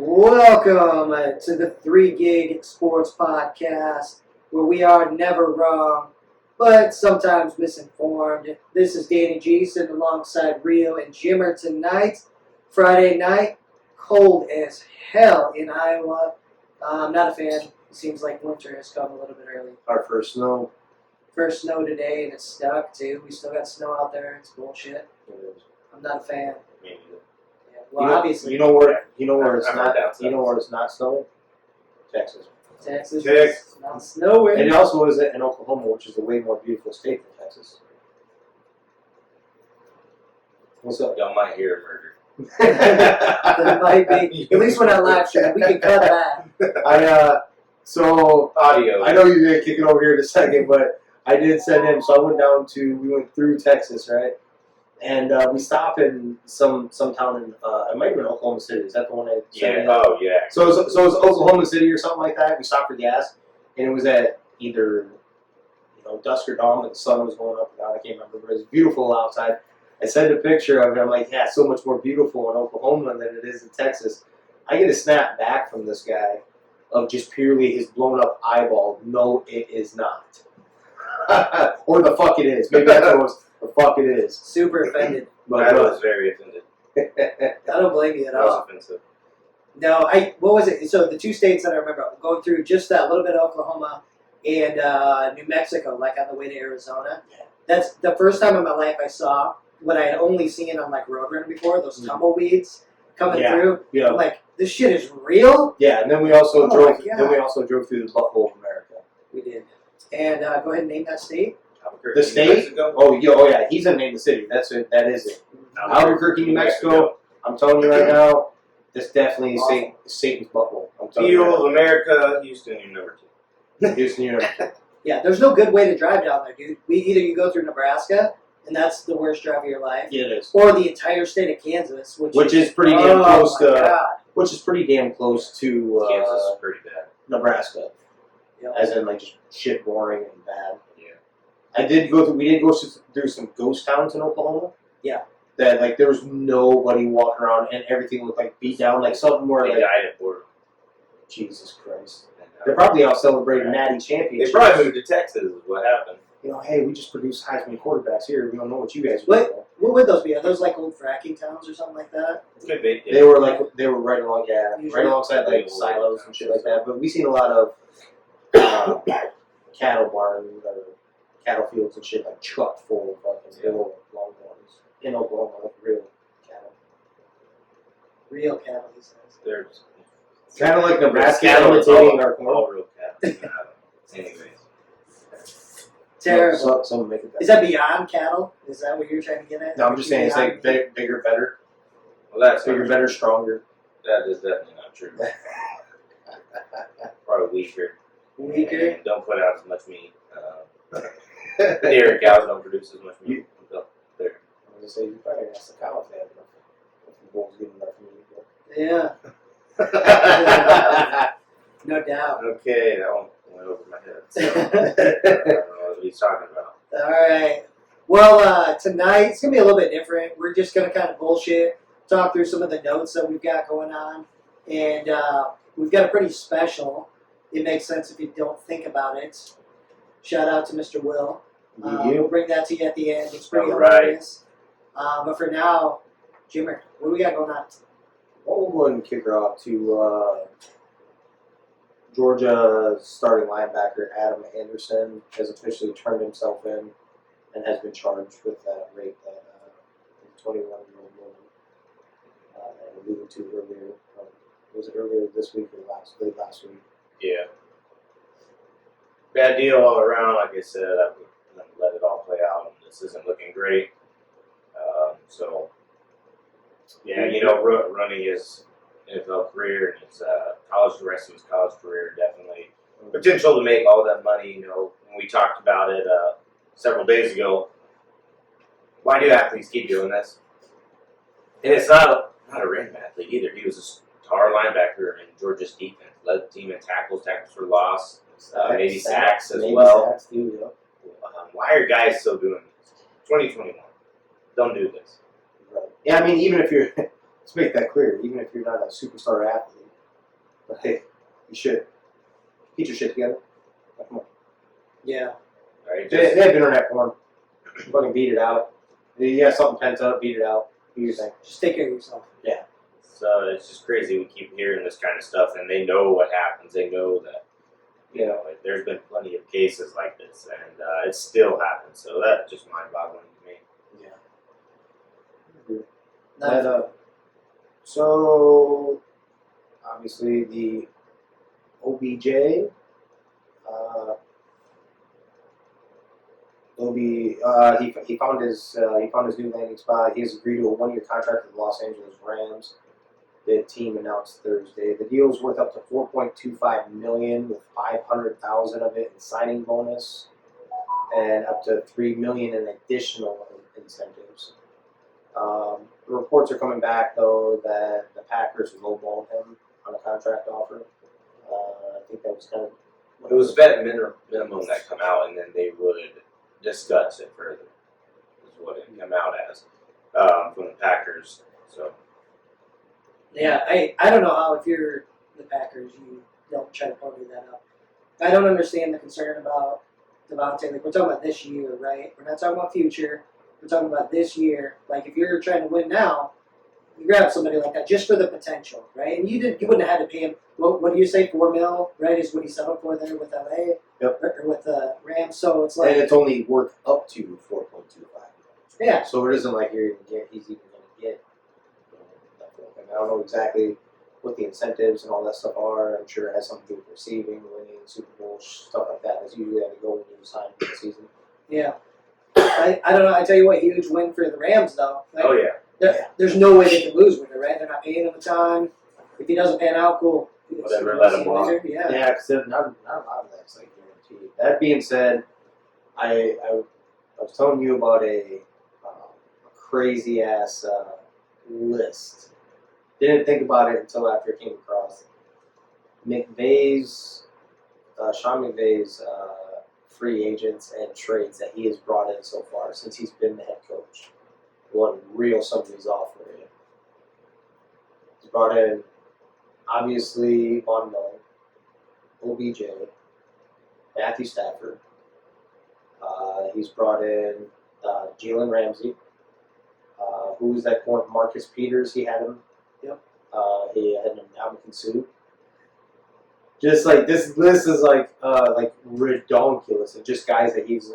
Welcome to the 3 Gig Sports Podcast, where we are never wrong, but sometimes misinformed. This is Danny G sitting alongside Rio and Jimmer tonight. Friday night, cold as hell in Iowa. I'm not a fan. It seems like winter has come a little bit early. Our first snow. First snow today, and it's stuck too. We still got snow out there. It's bullshit. It is. I'm not a fan. Me neither. Well, obviously, you know where it's I'm not. down You know where it's not snowing? Texas. Texas Texas. is not snowing. And it also is in Oklahoma, which is a way more beautiful state than Texas. What's up? Y'all might hear a murder. That might be. At least we're not live streaming. We can cut that. So Audio. I know you're gonna kick it over here in a second, but I did send him. So I we went through Texas, right? And we stopped in some town in it might have been Oklahoma City. Is that the one I said? Yeah. Oh, yeah. So it was Oklahoma City or something like that. We stopped for gas, and it was at either dusk or dawn, but the sun was going up and down. I can't remember, but it was beautiful outside. I sent a picture of it. I'm like, yeah, it's so much more beautiful in Oklahoma than it is in Texas. I get a snap back from this guy of just purely his blown up eyeball. No, it is not. Or the fuck it is. Maybe that's what it was. The fuck it is. Super offended. I was very offended. I don't blame you at That was all. offensive. No, what was it? So the two states that I remember going through, just that little bit of Oklahoma and New Mexico, like on the way to Arizona. That's the first time in my life I saw what I had only seen on like Roadrunner before, those tumbleweeds coming through. Yeah. I'm like, this shit is real? Yeah, and then we also Oh drove. my God. Then we also drove through the butthole of America. We did. And go ahead and name that state. Albuquerque, The state? New Mexico. Oh yeah. He's gonna name the city. That's it. That is it. Albuquerque, New Mexico. I'm telling you right now, this definitely is Awesome. Satan's butthole. I'm telling you. Heel Right of America, Houston, you're number 2. now. Houston, New York. Yeah, there's no good way to drive down there, dude. Either you go through Nebraska, and that's the worst drive of your life, Yeah, it is. or the entire state of Kansas, which Is pretty damn close my to. God. Which is pretty damn close to Kansas is pretty bad. Nebraska, Yep. as in like just shit, boring and bad. Yeah. We did go through some ghost towns in Oklahoma. Yeah. That like there was nobody walking around and everything looked like beat down, like something where They like died at work. Jesus Christ. They're probably out celebrating Natty championships. They probably moved to Texas is what happened. Hey, we just produce Heisman quarterbacks here. We don't know what you guys are What? doing. What would those be? Are those like old fracking towns or something like that? Could be. They were right along, Usually. right alongside like silos and shit like that. But we've seen a lot of cattle barns or cattle fields and shit like chucked full of fucking little longhorns in Oklahoma, like real cattle. Real cattle, he says. There's Kind of like Nebraska cattle is imitating our corn. all real cattle. Anyways. Terrible. No, some make it better. Is that beyond cattle? Is that what you're trying to get at? No, I'm just saying it's like bigger, better. Well, that's Bigger, better, stronger. That is definitely not true. Probably weaker. Weaker? And don't put out as much meat. Dairy cows don't produce as much meat. There. I'm gonna say you probably ask the cow if they have enough. If the bulls get enough meat. Yeah, no doubt. Okay, that one went over my head. So, I don't know what he's talking about. All right. Well, tonight it's gonna be a little bit different. We're just gonna kind of bullshit, talk through some of the notes that we've got going on, and we've got a pretty special. It makes sense if you don't think about it. Shout out to Mr. Will. We'll bring that to you at the end. It's pretty All right. hilarious. But for now, Jimmer, what do we got going on? Well, we'll go ahead and kick her off to Georgia starting linebacker Adam Anderson has officially turned himself in and has been charged with that rape that the 21-year-old woman I alluded to earlier. Was it earlier this week or late last week? Yeah. Bad deal all around. Like I said, I'm going to let it all play out. This isn't looking great. So, yeah, running his NFL career and his the rest of his college career, definitely potential to make all that money. When we talked about it several days ago, why do athletes keep doing this? And it's not a random athlete either. He was a star linebacker in Georgia's defense, led the team in tackles for loss, maybe sacks as well. Sacks too, yeah. Why are guys still doing this? 2021. Don't do this. Right. Yeah, I mean, even if you're, let's make that clear, even if you're not a superstar athlete, But hey, you should get your shit together. Come on. Yeah. Right? They have internet porn. Fucking beat it out. You got something pent up, beat it out. Do your thing. Just take care of yourself. So it's just crazy. We keep hearing this kind of stuff, and they know what happens. They know that, like, there's been plenty of cases like this, and it still happens. So that's just mind-boggling to me. Yeah. Not So, obviously, the OBJ, he found his new landing spot. He has agreed to a 1-year contract with the Los Angeles Rams. The team announced Thursday. The deal is worth up to $4.25 million, with $500,000 of it in signing bonus, and up to $3 million in additional incentives. The reports are coming back though that the Packers lowballed him on a contract offer. I think that was kind of It was vet minimum that come out, and then they would discuss it further. Is what it came out as from the Packers. So Yeah, I don't know how, if you're the Packers, you don't try to party that up. I don't understand the concern about Devontae. Like, we're talking about this year, right? We're not talking about future. We're talking about this year. Like, if you're trying to win now, you grab somebody like that just for the potential, right? And you wouldn't have had to pay him. What do you say? $4 million, right? Is what he settled for there with LA, Yep. or with the Rams. So it's like, and it's only worth up to $4.25. yeah, So it isn't like he's even going to get. I don't know exactly what the incentives and all that stuff are. I'm sure it has something to do with receiving, winning, Super Bowl, stuff like that. That's usually how to go when you sign for the season. yeah. I don't know. I tell you what, huge win for the Rams though. Like, oh yeah, there's no way they can lose with it, right? They're not paying him a ton. If he doesn't pan out, cool. Whatever, let him walk. Yeah. Yeah, because not a lot of that's like guaranteed. That being said, I was telling you about a crazy ass list. Didn't think about it until after it came across Sean McVay's free agents and trades that he has brought in so far since he's been the head coach. One real somebody's off for you. He's brought in, obviously, Von Miller, OBJ, Matthew Stafford. He's brought in Jalen Ramsey. Who was that point? Marcus Peters. He had him. Yep. He had him Ndamukong Suh. Just like this list is like redonkulous of just guys that he's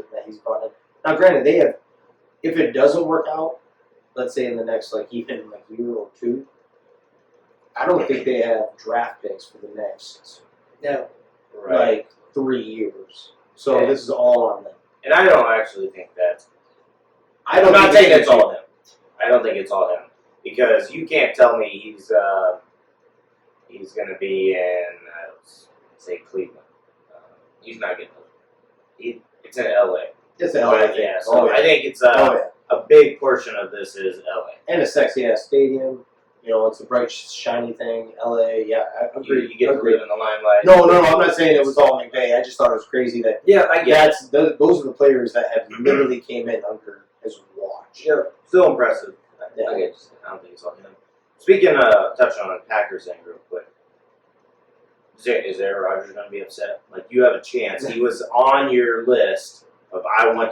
brought in. Now, granted, they have. If it doesn't work out, let's say in the next year or two, I don't think they have draft picks for the next No. 3 years. So this is all on them. And I don't actually think that. I'm I'm not saying it's all him. I don't think it's all him, because you can't tell me he's going to be in say Cleveland. He's not getting. It's in LA. It's LA. Yeah. So I think it's a big portion of this is LA. And a sexy ass stadium. You know, it's a bright, shiny thing. LA. Yeah, I agree. You get to live in the limelight. No. I'm not saying it was all McVay. I just thought it was crazy that. Yeah, I get it. Those are the players that have literally came in under his watch. Yeah, still impressive. Yeah. I don't think it's all him. Speaking of, touching on the Packers thing real quick. Is Aaron Rodgers going to be upset? Like, you have a chance. He was on your list of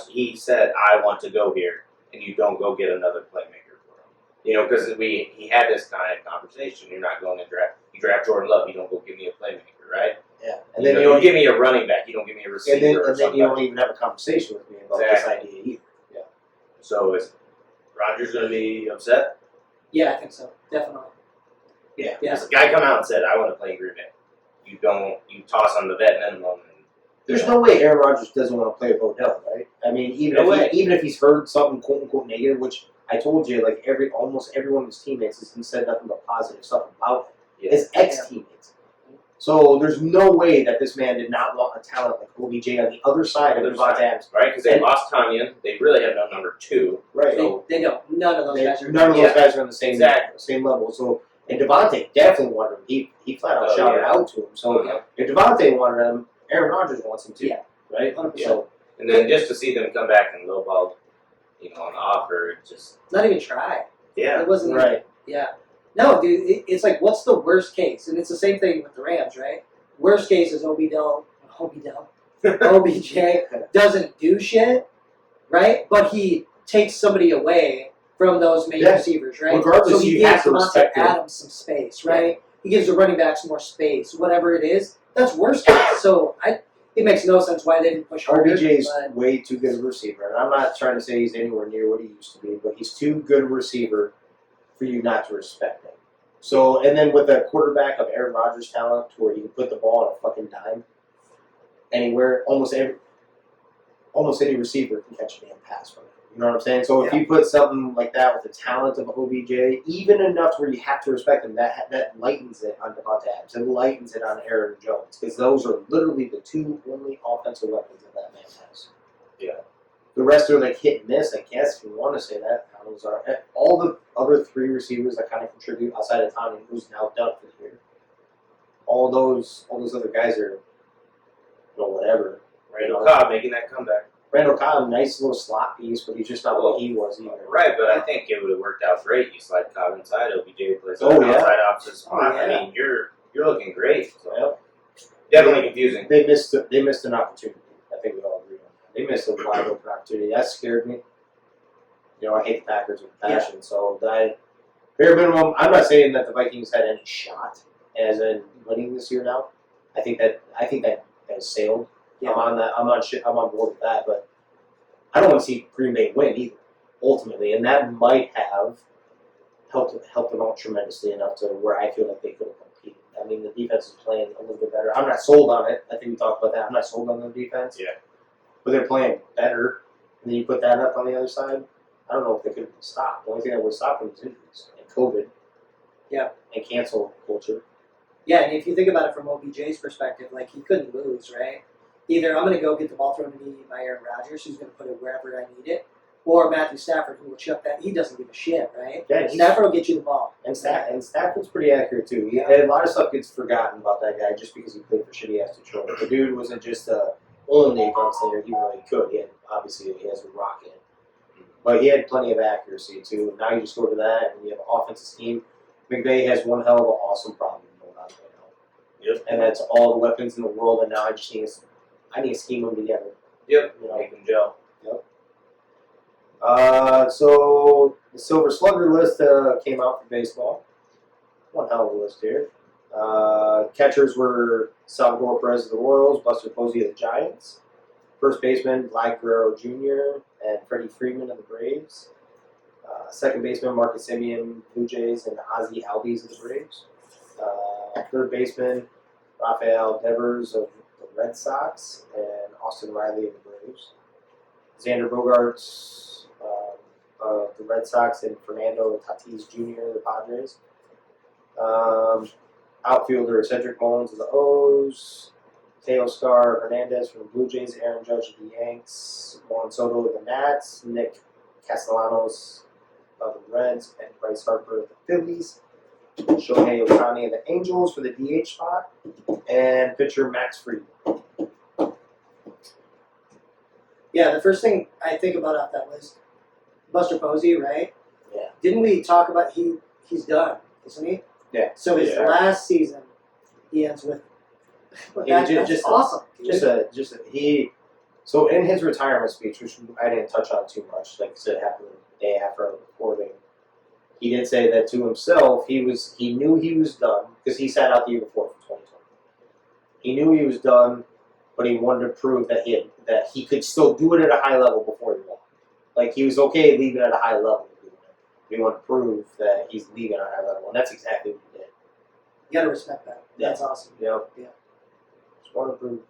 he said, I want to go here, and you don't go get another playmaker for him. You know, because he had this kind of conversation. You're not going to draft. You draft Jordan Love, you don't go give me a playmaker, right? Yeah. And then you don't give me a running back. You don't give me a receiver. And then you don't even have a conversation with me about this idea either. Yeah. So is Rodgers going to be upset? Yeah, I think so. Definitely. Yeah. Because the guy come out and said, I want to play in Green Bay. You toss on the vet minimum. There's no way Aaron Rodgers doesn't want to play with Odell, right? I mean, even if he's heard something quote unquote negative, which I told you, like almost every one of his teammates has said nothing but positive stuff about him. Yeah. His ex-teammates. So there's no way that this man did not want a talent like OBJ on the other side of Devontae Adams. Right? Because they lost Tanyan. They really have no number 2. Right. They don't. None of those guys are. None of those guys are on the same Exactly. level. So, and Devontae definitely wanted him. He flat out shouted out to him. So if Devontae wanted him, Aaron Rodgers wants him too. Yeah. Right? 100%. So, and then just to see them come back and lowball, on the offer, it just Not even try. yeah. It wasn't right. Yeah. No, dude, it's like, what's the worst case? And it's the same thing with the Rams, right? Worst case is OBJ doesn't do shit, right? But he takes somebody away from those main receivers, right? Regardless, so he you have gives to respect him. Adams some space, right? He gives the running backs more space, whatever it is. That's worst case. So it makes no sense why they didn't push harder. RBJ's way too good of a receiver. And I'm not trying to say he's anywhere near what he used to be, but he's too good a receiver for you not to respect him. So, and then with a quarterback of Aaron Rodgers' talent, to where he can put the ball on a fucking dime anywhere, almost any receiver can catch a damn pass from it. You know what I'm saying? So if you put something like that with the talent of OBJ, even enough to where you have to respect him, that lightens it on Devontae Adams. It lightens it on Aaron Jones, because those are literally the two only offensive weapons that man has. Yeah. The rest are like hit and miss, I guess, if you want to say that. Those are all the other three receivers that kind of contribute outside of Tommy, who's now done for the year. All those other guys are, whatever. Randall Cobb making that comeback. Randall Cobb, nice little slot piece, but he's just not what he was either. Right, but I think it would have worked out great. You slide Cobb inside, OBJ plays outside opposite spot. I mean, you're looking great. So. Yep. Definitely confusing. They missed an opportunity. I think we all agree on that. They missed a wide open opportunity. That scared me. I hate the Packers with passion. So that bare minimum, I'm not saying that the Vikings had any shot as in winning this year now. I think that has sailed. Yeah. I'm on board with that, but I don't want to see Green Bay win either, ultimately, and that might have helped them out tremendously enough to where I feel like they could have competed. I mean, the defense is playing a little bit better. I'm not sold on it. I think we talked about that. I'm not sold on the defense. Yeah. But they're playing better, and then you put that up on the other side. I don't know if they could stop. The only thing that would stop them is injuries and COVID. Yeah. And cancel culture. Yeah, and if you think about it from OBJ's perspective, like, he couldn't lose, right? Either I'm going to go get the ball thrown to me by Aaron Rodgers, who's going to put it wherever I need it, or Matthew Stafford, who will chuck that. He doesn't give a shit, right? Yeah, Stafford will get you the ball. And Stafford's pretty accurate, too. A lot of stuff gets forgotten about that guy just because he played for shitty-ass Detroit. The dude wasn't just only a gunslinger. He really could. Obviously, he has a rocket. But he had plenty of accuracy, too. And now you just go to that, and you have an offensive scheme. McVay has one hell of an awesome problem going on right now. Yep. And that's all the weapons in the world, and now I need to scheme them together. Yep. Make them gel. Yep. So the Silver Slugger list came out for baseball. One hell of a list here. Catchers were Salvador Perez of the Royals, Buster Posey of the Giants. First baseman, Vlad Guerrero Jr. and Freddie Freeman of the Braves. Second baseman, Marcus Semien, Blue Jays, and Ozzie Albies of the Braves. Third baseman, Rafael Devers of the Red Sox, and Austin Riley of the Braves. Xander Bogaerts of the Red Sox, and Fernando Tatis Jr. of the Padres. Outfielder, Cedric Mullins of the O's. Teoscar Hernandez from the Blue Jays, Aaron Judge of the Yanks, Juan Soto of the Nats, Nick Castellanos of the Reds, and Bryce Harper of the Phillies, Shohei Ohtani of the Angels for the DH spot, and pitcher Max Fried. Yeah, the first thing I think about off that list, Buster Posey, right? Yeah. Didn't we talk about he's done, isn't he? Yeah. So his last season, he ends with. That's awesome. So in his retirement speech, which I didn't touch on too much, like I said, it happened the day after our recording, he did say that to himself, he knew he was done, because he sat out the year before for 2020. He knew he was done, but he wanted to prove that he could still do it at a high level before he walked. Like, he was okay leaving at a high level. He wanted to prove that he's leaving at a high level, and that's exactly what he did. You gotta respect that. That's awesome. Yep. Yeah. Just wanted to prove.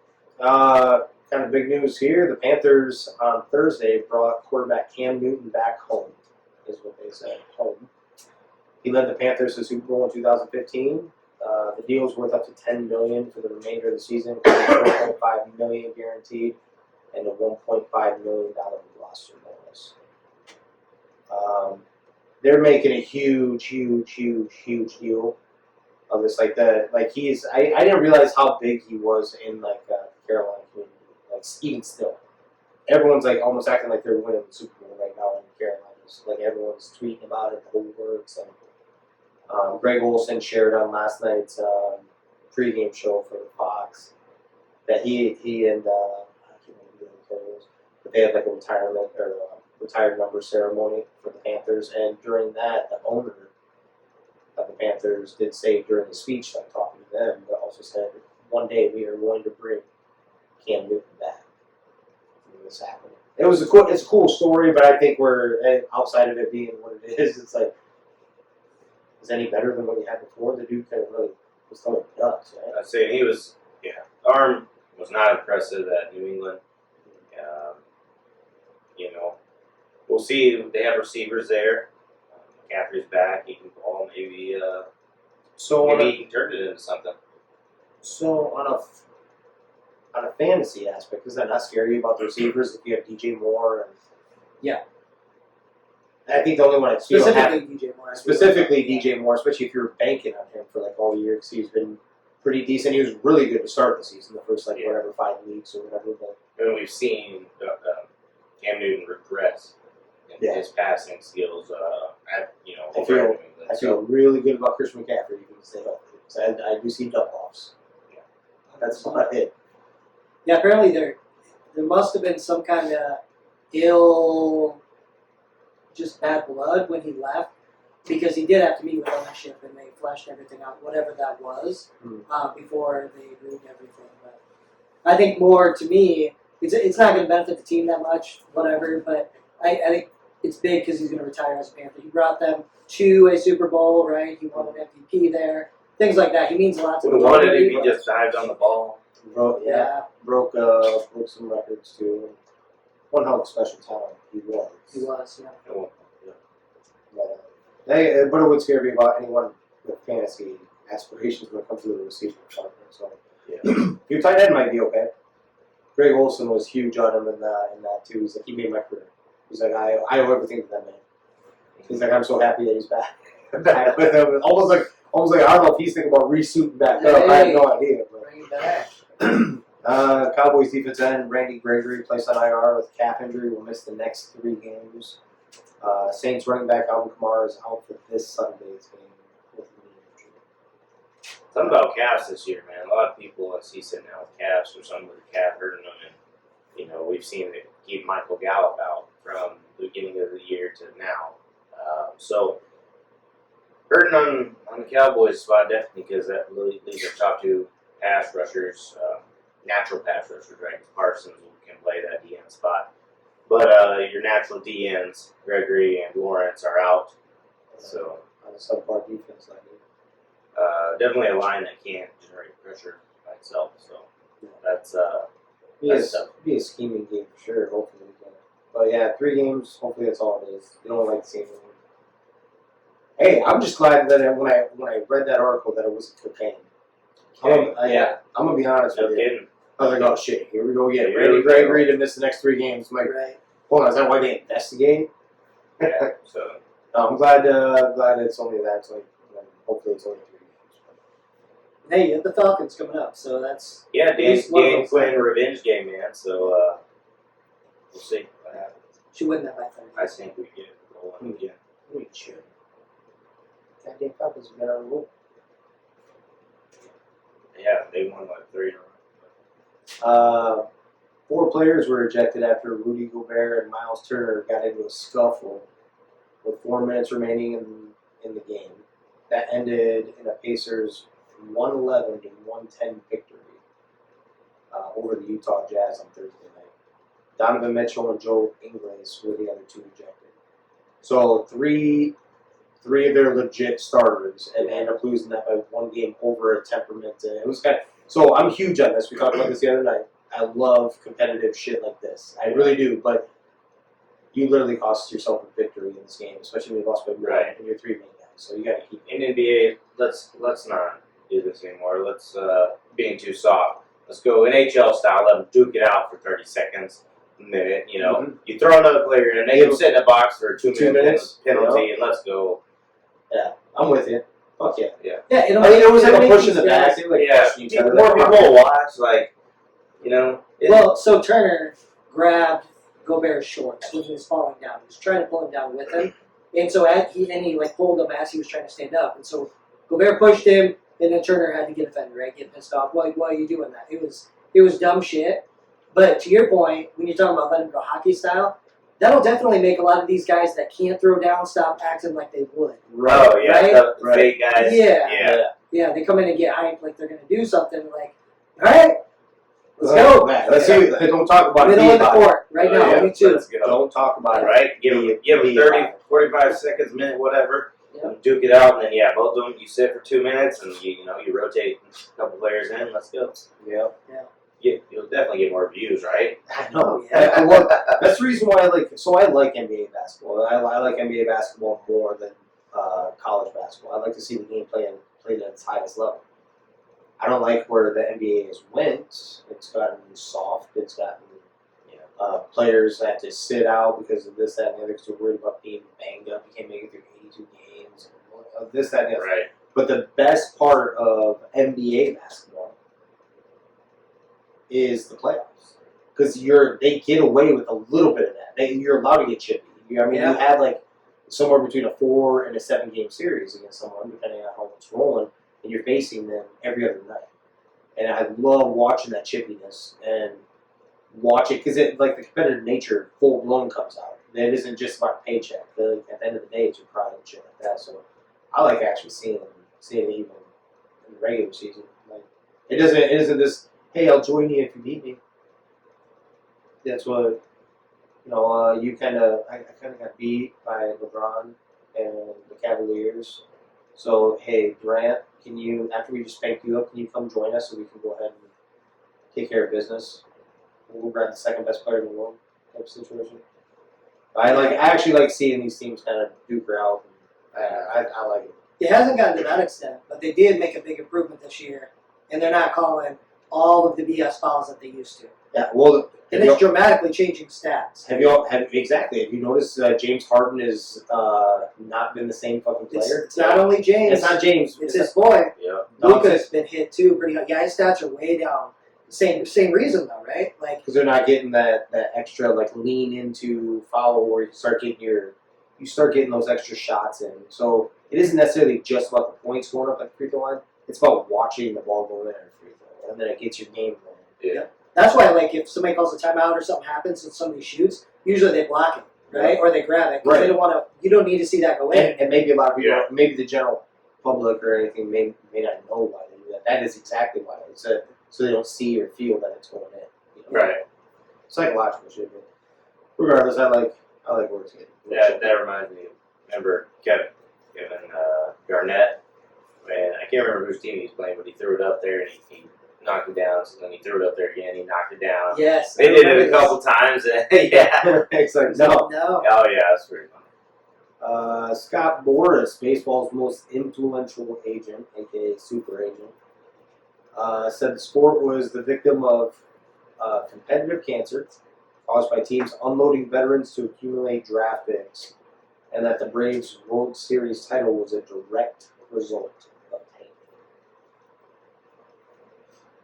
Kind of big news here. The Panthers on Thursday brought quarterback Cam Newton back home, is what they said, home. He led the Panthers to the Super Bowl in 2015. The deal is worth up to $10 million for the remainder of the season, $4.5 million guaranteed, and a $1.5 million roster bonus. They're making a huge deal of this. I didn't realize how big he was in Carolina community. Like, even still, everyone's almost acting like they're winning the Super Bowl right now in Carolina. Like, everyone's tweeting about it, the whole works, and Greg Olson shared on last night's pregame show for Fox that he and I can't remember who the player was, but they had like a retirement or a retired number ceremony for the Panthers, and during that, the owner of the Panthers did say during the speech, like talking to them, but also said, one day we are going to bring Cam Newton back. This happening. It's a cool story, but I think we're outside of it being what it is. It's like, is any better than what you had before? The dude kind of really was throwing ducks, right? I'd say he was, arm was not impressive at New England. We'll see. They have receivers there. McCaffrey's back. He can ball. Maybe he can turn it into something. So on a fantasy aspect, is that not scary about the receivers if you have DJ Moore? And, Yeah. I think the only one I feel Specifically DJ Moore, especially if you're banking on him for like all year because he's been pretty decent. He was really good to start the season, the first 5 weeks or whatever. But And we've seen Cam Newton regress in his passing skills. I feel really good about Christian McCaffrey. You can stay healthy. So I do see dump-offs. Yeah. That's about it. Yeah, apparently there must have been some kind of just bad blood when he left, because he did have to meet with ownership and they fleshed everything out, whatever that was, before they agreed to everything. But I think more, to me, it's not going to benefit the team that much, whatever, but I think it's big because he's going to retire as a Panther. He brought them to a Super Bowl, right? He won an MVP there. Things like that. He means a lot to the the one team. if he just dived on the ball. Broke some records too. One hell of a special talent he was. He was, yeah. But it would scare me about anyone with fantasy aspirations when it comes to the receiver department. So your tight end might be okay. Greg Olson was huge on him in that too. He's like, he made my career. He's like, I owe everything to that man. He's like, I'm so happy that he's back. Back with him. Almost like I don't know if he's thinking about re-suiting back up. I have no idea. But. Bring it back. Cowboys defense end Randy Gregory placed on IR with calf injury. Will miss the next 3 games. Saints running back Alvin Kamara is out for this Sunday's game with knee injury. Something about calves this year, man. A lot of people I see sitting out with calves or something with a calf hurting them, and we've seen it keep Michael Gallup out from the beginning of the year to now. So hurting on the Cowboys spot definitely, because that really leaves our top 2 pass rushers, natural pass rushers, right? Parsons can play that DN spot. But your natural DNs, Gregory and Lawrence, are out. So on a subpar defense like definitely a line that can't generate pressure by itself. So that's be a scheming game for sure. Hopefully, but yeah, 3 games. Hopefully, that's all it is. You don't like seeing it. Hey, I'm just glad that when I read that article that it was cocaine. Okay. I'm gonna be honest with you. Kidding. I was like, oh shit, here we go again. Randy Gregory to miss the next 3 games. I'm like, hold on, is that why they investigate? Yeah. So No, I'm glad it's only that. It's like, hopefully it's only 3 games. Hey, you have the Falcons coming up, so that's Dan Quinn revenge game, man. So we'll see what happens. should win that by 30. I think we get rolling again. We should. Goddamn Falcons have been on the roll. Yeah, they won like 3 in a row. 4 players were ejected after Rudy Gobert and Miles Turner got into a scuffle with 4 minutes remaining in the game. That ended in a Pacers 111 to 110 victory over the Utah Jazz on Thursday night. Donovan Mitchell and Joe Ingles were the other 2 ejected. So 3 of their legit starters, and they ended up losing that by 1 game over a temperament. And it was kind of, so I'm huge on this. We talked about this the other night. I love competitive shit like this. I really do. But you literally cost yourself a victory in this game, especially when you lost by 1 and your 3 main guys. So you got to keep in NBA. Let's not do this anymore. Let's being too soft. Let's go NHL style. Let them duke it out for 30 seconds, a minute. You throw another player in, and they can sit in the box for a 2 minute penalty, and let's go. Yeah, I'm with you. Fuck yeah. Yeah, it was like a push in the back. They were like pushing each other. More people will watch, Well, so Turner grabbed Gobert's shorts when he was falling down. He was trying to pull him down with him, And so he like pulled him as he was trying to stand up. And so Gobert pushed him, and then Turner had to get offended, right? Get pissed off. Why are you doing that? It was dumb shit. But to your point, when you're talking about letting them go hockey style, that'll definitely make a lot of these guys that can't throw down stop acting like they would. Right. Oh, yeah. Right? The fake guys. Yeah, they come in and get hyped like they're going to do something. Like, all right, let's go. Let's see. Don't talk about Middle it. of the court right now. Me too. Let's go. Don't talk about it. Right? Give them 30, 45 seconds, minute, whatever. Yeah. Duke it out, and then both of them. You sit for 2 minutes, and you rotate a couple players in. Let's go. Yeah. You'll definitely get more views, right? I know. Yeah. I love, that's the reason why I like. So I like NBA basketball. I like NBA basketball more than college basketball. I like to see the game played at its highest level. I don't like where the NBA has went. It's gotten soft. It's gotten players have to sit out because of this, that, and the other because they're worried about being banged up. You can't make it through 82 games. And this, that, and the other. Right. But the best part of NBA basketball is the playoffs because they get away with a little bit of that. You're allowed to get chippy. You have like somewhere between a 4 and a 7 game series against someone, depending on how it's rolling, and you're facing them every other night. And I love watching that chippiness and watch it because the competitive nature full blown comes out. It isn't just about a paycheck. At the end of the day, it's your pride and shit like that. So I like actually seeing it even in the regular season. Like it isn't this. Hey, I'll join you if you need me. That's what you kind of. I kind of got beat by LeBron and the Cavaliers. So hey, Durant, can you after we just spanked you up, can you come join us so we can go ahead and take care of business? We'll grab the second best player in the world type situation. I actually like seeing these teams kind of duke her out. I like it. It hasn't gotten to that extent, but they did make a big improvement this year, and they're not calling all of the BS fouls that they used to. Yeah, well, and it's dramatically changing stats. Have you noticed James Harden has not been the same fucking player? It's not only James. It's not James. It's his boy. Yeah. Luka's been hit too pretty hard. Yeah, his stats are way down. Same reason though, right? Like because they're not getting that extra lean into foul where you start getting those extra shots in. So it isn't necessarily just about the points going up at the free throw line. It's about watching the ball go in at a free throw, and then it gets your game going. Yeah. That's why, if somebody calls a timeout or something happens and somebody shoots, usually they block it, right? Or they grab it because they don't want to. You don't need to see that go in. And maybe a lot of people, maybe the general public or anything, may not know why they do that. That is exactly why. So they don't see or feel that it's going in. Right. Psychological shit. But regardless, I like where it's getting. Yeah, that reminds me. Remember Kevin Garnett? Man, I can't remember whose team he's playing, but he threw it up there and he knocked it down. So then he threw it up there again. He knocked it down. Yes. They did it a couple times. Yeah. It's like no. Oh yeah, that's pretty funny. Scott Boras, baseball's most influential agent, aka super agent, said the sport was the victim of competitive cancer caused by teams unloading veterans to accumulate draft picks, and that the Braves' World Series title was a direct result of tanking.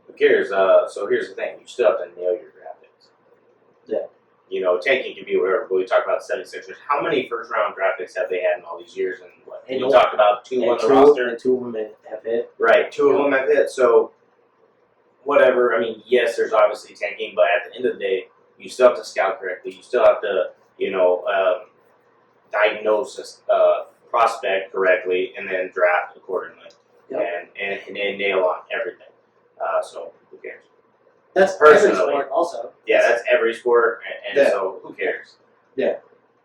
Who cares? So here's the thing: you still have to nail your draft picks. Yeah. Tanking can be whatever. But we talk about the 76ers. How many first-round draft picks have they had in all these years? And what? And you talked about two on the roster. And 2 of them have hit. Right, 2 of them have hit. So, whatever. I mean, yes, there's obviously tanking, but at the end of the day, you still have to scout correctly. You still have to, diagnose a prospect correctly, and then draft accordingly, and then nail on everything. So, who cares? That's every sport also. Yeah, that's every sport, and so who cares? Yeah,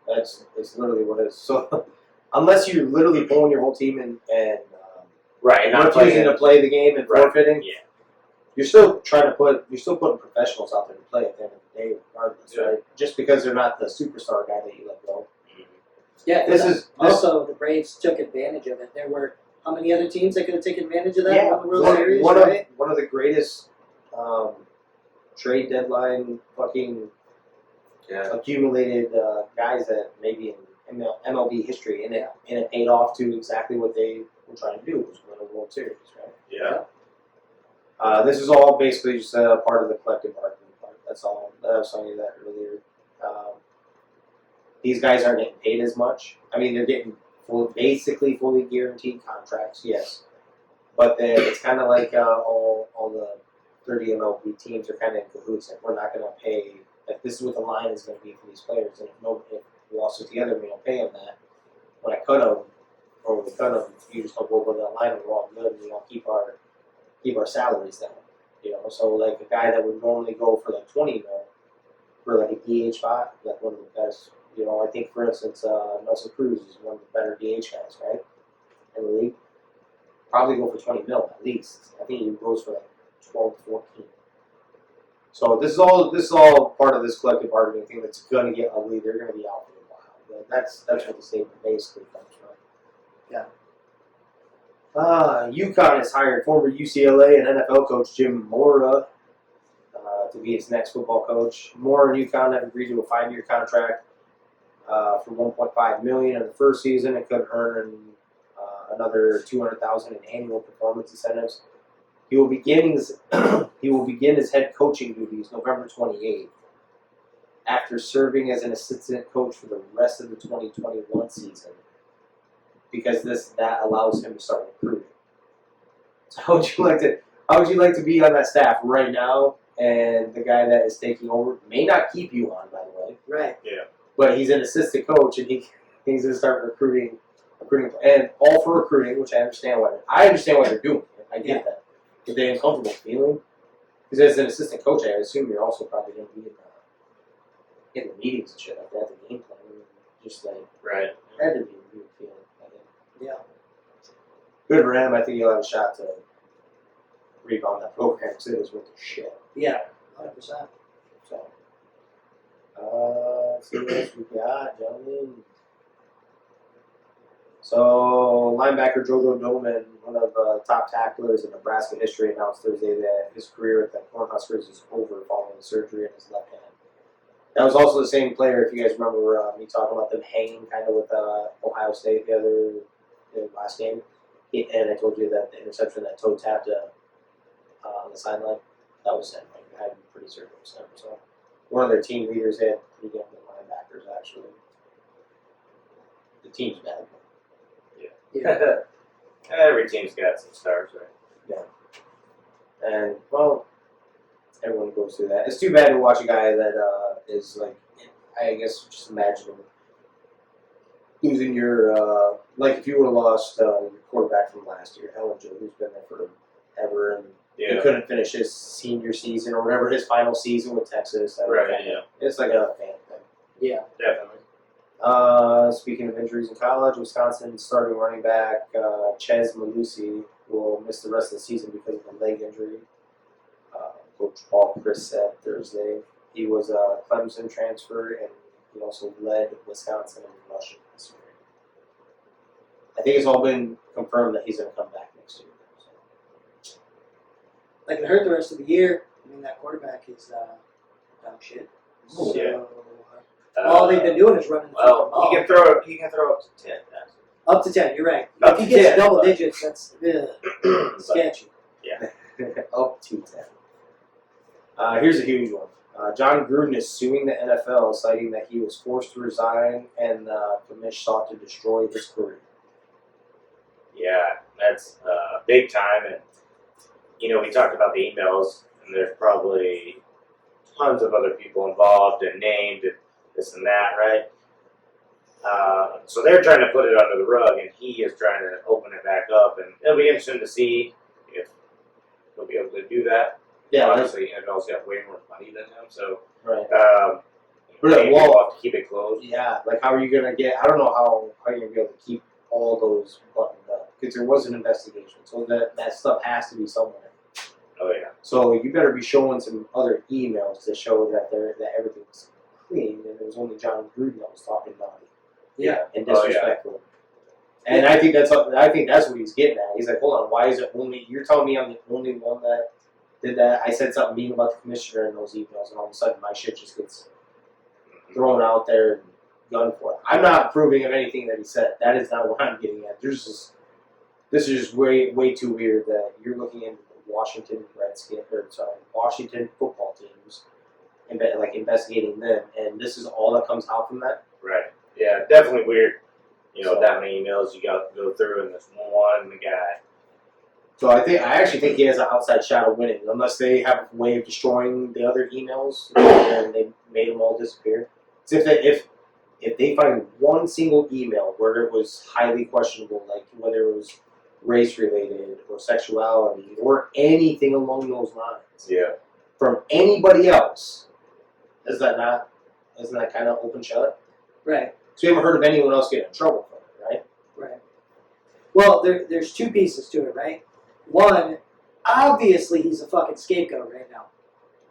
it's literally what it is. So, unless you're literally pulling your whole team and right, not refusing to play the game and forfeiting, you're still putting professionals out there to play at the end of the day, regardless, right? Just because they're not the superstar guy that you let go. Yeah, the Braves took advantage of it. There were how many other teteams that could have taken advantage of that? Yeah, the World Series, right? One of the greatest trade deadline fucking accumulated guys that maybe in MLB history, and it paid off to exactly what they were trying to do, was win a World Series, right? Yeah. This is all basically just a part of the collective bargaining part. That's all. I was telling you that earlier. these guys aren't getting paid as much. I mean, they're getting basically fully guaranteed contracts, yes. But then it's kind of like all the 30 MLB teams are kind of in cahoots. Like, we're not going to pay. Like, this is what the line is going to be for these players. And if we all sit together and we don't pay them that, when I cut them, or we cut them, you just don't go over that line and we're all good and we don't keep our salaries down. So like a guy that would normally go for like 20 mil for like a DH spot, like one of the best. I think for instance, Nelson Cruz is one of the better DH guys, right, in the league. Probably go for 20 mil at least. I think he goes for like 12 to 14. So this is all part of this collective bargaining thing that's going to get ugly. They're going to be out for a while. That's what the statement basically comes from. Yeah. UConn has hired former UCLA and NFL coach Jim Mora to be its next football coach. Mora and UConn have agreed to a 5-year contract for $1.5 million in the first season and could earn another $200,000 in annual performance incentives. He will begin his head coaching duties November 28th after serving as an assistant coach for the rest of the 2021 season, because that allows him to start recruiting. So how would you like to be on that staff right now? And the guy that is taking over may not keep you on, by the way. Right. Yeah. But he's an assistant coach, and he's going to start recruiting, and all for recruiting, which I understand why they're doing it. I get that. If they're uncomfortable feeling, because as an assistant coach, I assume you're also probably going to be in the meetings and shit like that, the game plan, just like Right. that to be a weird feeling. I think. Yeah. Good for him. I think he'll have a shot to rebound that program too. It's worth the shit. Yeah. 100%. So, let's see what else we got, gentlemen. So, linebacker Jojo Doman, one of the top tacklers in Nebraska history, announced Thursday that his career at the Cornhuskers is over following surgery in his left hand. That was also the same player, if you guys remember me talking about them hanging kind of with Ohio State the last game. And I told you that the interception that toe tapped on the sideline, that was him. Like, it had to be pretty certain it was him. So, one of their team leaders, they had 3 damn good linebackers, actually. The team's bad. Yeah. Every team's got some stars, right? Yeah. And, well, everyone goes through that. It's too bad to watch a guy that is, like, I guess just imagine losing your, like if you would have lost your quarterback from last year, Ellinger, who's been there forever, and he couldn't finish his senior season or whatever, his final season with Texas. Right, yeah. It's like a fan thing. Yeah. Definitely. Speaking of injuries in college, Wisconsin starting running back Ches Malusi will miss the rest of the season because of a leg injury. Coach Paul Chris said Thursday. He was a Clemson transfer, and he also led Wisconsin in rushing this year. I think it's all been confirmed that he's going to come back next year. So. Like, it hurt the rest of the year. I mean, that quarterback is dog shit. So, Yeah. all they've been doing is running the Well, ball. he can throw up to 10. Up to 10, you're right. Up If he to gets 10, double but- digits, that's sketchy. Up to 10. Here's a huge one. John Gruden is suing the NFL, citing that he was forced to resign and the commission sought to destroy his career. Yeah, that's big time. And, we talked about the emails, and there's probably tons of other people involved and named and this and that, right? So they're trying to put it under the rug, and he is trying to open it back up. And it'll be interesting to see if he'll be able to do that. Yeah, Obviously, NFL's got way more money than him, so right. maybe we'll have to keep it closed. Yeah, like how are you gonna get? I don't know how you're gonna be able to keep all those buttoned up because there was an investigation, so that stuff has to be somewhere. Oh yeah. So you better be showing some other emails to show that everything's clean, and it was only John Gruden that was talking about it. Yeah. And disrespectful. And I think that's what he's getting at. He's like, hold on, why is it only you're telling me I'm the only one that did that? I said something mean about the commissioner in those emails, and all of a sudden my shit just gets thrown out there and gone for it. I'm not approving of anything that he said. That is not what I'm getting at. This is just way too weird that you're looking into the Washington football teams, and like investigating them, and this is all that comes out from that. Right. Yeah, definitely weird. That many emails you got to go through, and this one guy. So I actually think he has an outside shot of winning, unless they have a way of destroying the other emails and they made them all disappear. So if they find one single email where it was highly questionable, like whether it was race related or sexuality or anything along those lines, from anybody else, isn't that kind of open shut? Right. So you haven't heard of anyone else getting in trouble from it, right? Right. Well, there's two pieces to it, right? One, obviously he's a fucking scapegoat right now.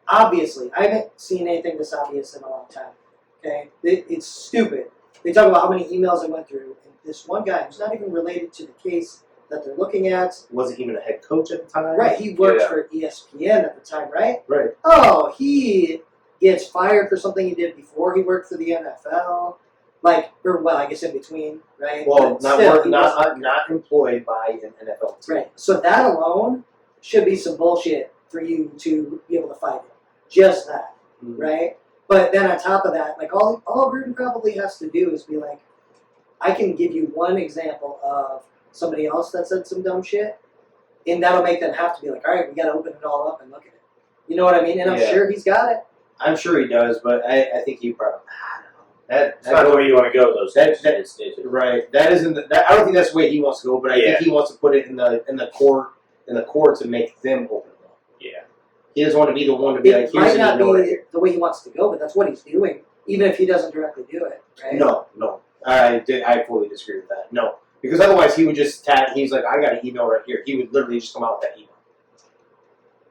Obviously. I haven't seen anything this obvious in a long time. Okay? It's stupid. They talk about how many emails I went through, and this one guy who's not even related to the case that they're looking at. Wasn't even a head coach at the time. Right, he worked for ESPN at the time, right? Right. Oh, he gets fired for something he did before he worked for the NFL. I guess in between, right? Well, But not employed by an NFL team. Right. So that alone should be some bullshit for you to be able to fight it. Just that, right? But then on top of that, all Gruden probably has to do is be like, I can give you one example of somebody else that said some dumb shit, and that'll make them have to be like, all right, we got to open it all up and look at it. You know what I mean? And I'm sure he's got it. I'm sure he does, but I think he probably. I don't know. That's not the way you want to go. Right. That isn't. I don't think that's the way he wants to go, but I think he wants to put it in the court to make them open it up. Yeah. He doesn't want to be the one to be like, It might here's not an email. be the way he wants to go, but that's what he's doing, even if he doesn't directly do it, right? No. I fully disagree with that. No, because otherwise he would just he's like, I got an email right here. He would literally just come out with that email.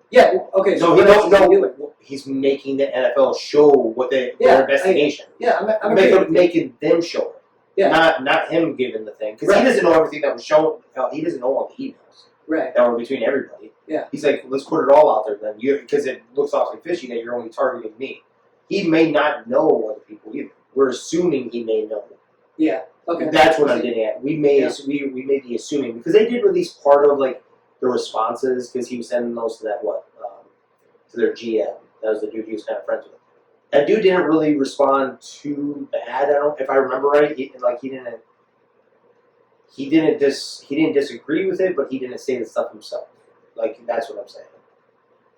Yeah. Okay. So No, he don't know. doing? He's making the NFL show what their investigation. I'm making them show it. Yeah. Not him giving the thing, because he doesn't know everything that was shown. He doesn't know all the emails that were between everybody. Yeah. He's like, let's put it all out there then, because it looks awfully fishy that you're only targeting me. He may not know other people either. We're assuming he may know. Yeah. Okay. That's what I'm getting at. We may be assuming, because they did release part of the responses, because he was sending those to to their GM. That was the dude he was kind of friends with. That dude didn't really respond too bad. If I remember right, he didn't disagree with it, but he didn't say the stuff himself. That's what I'm saying.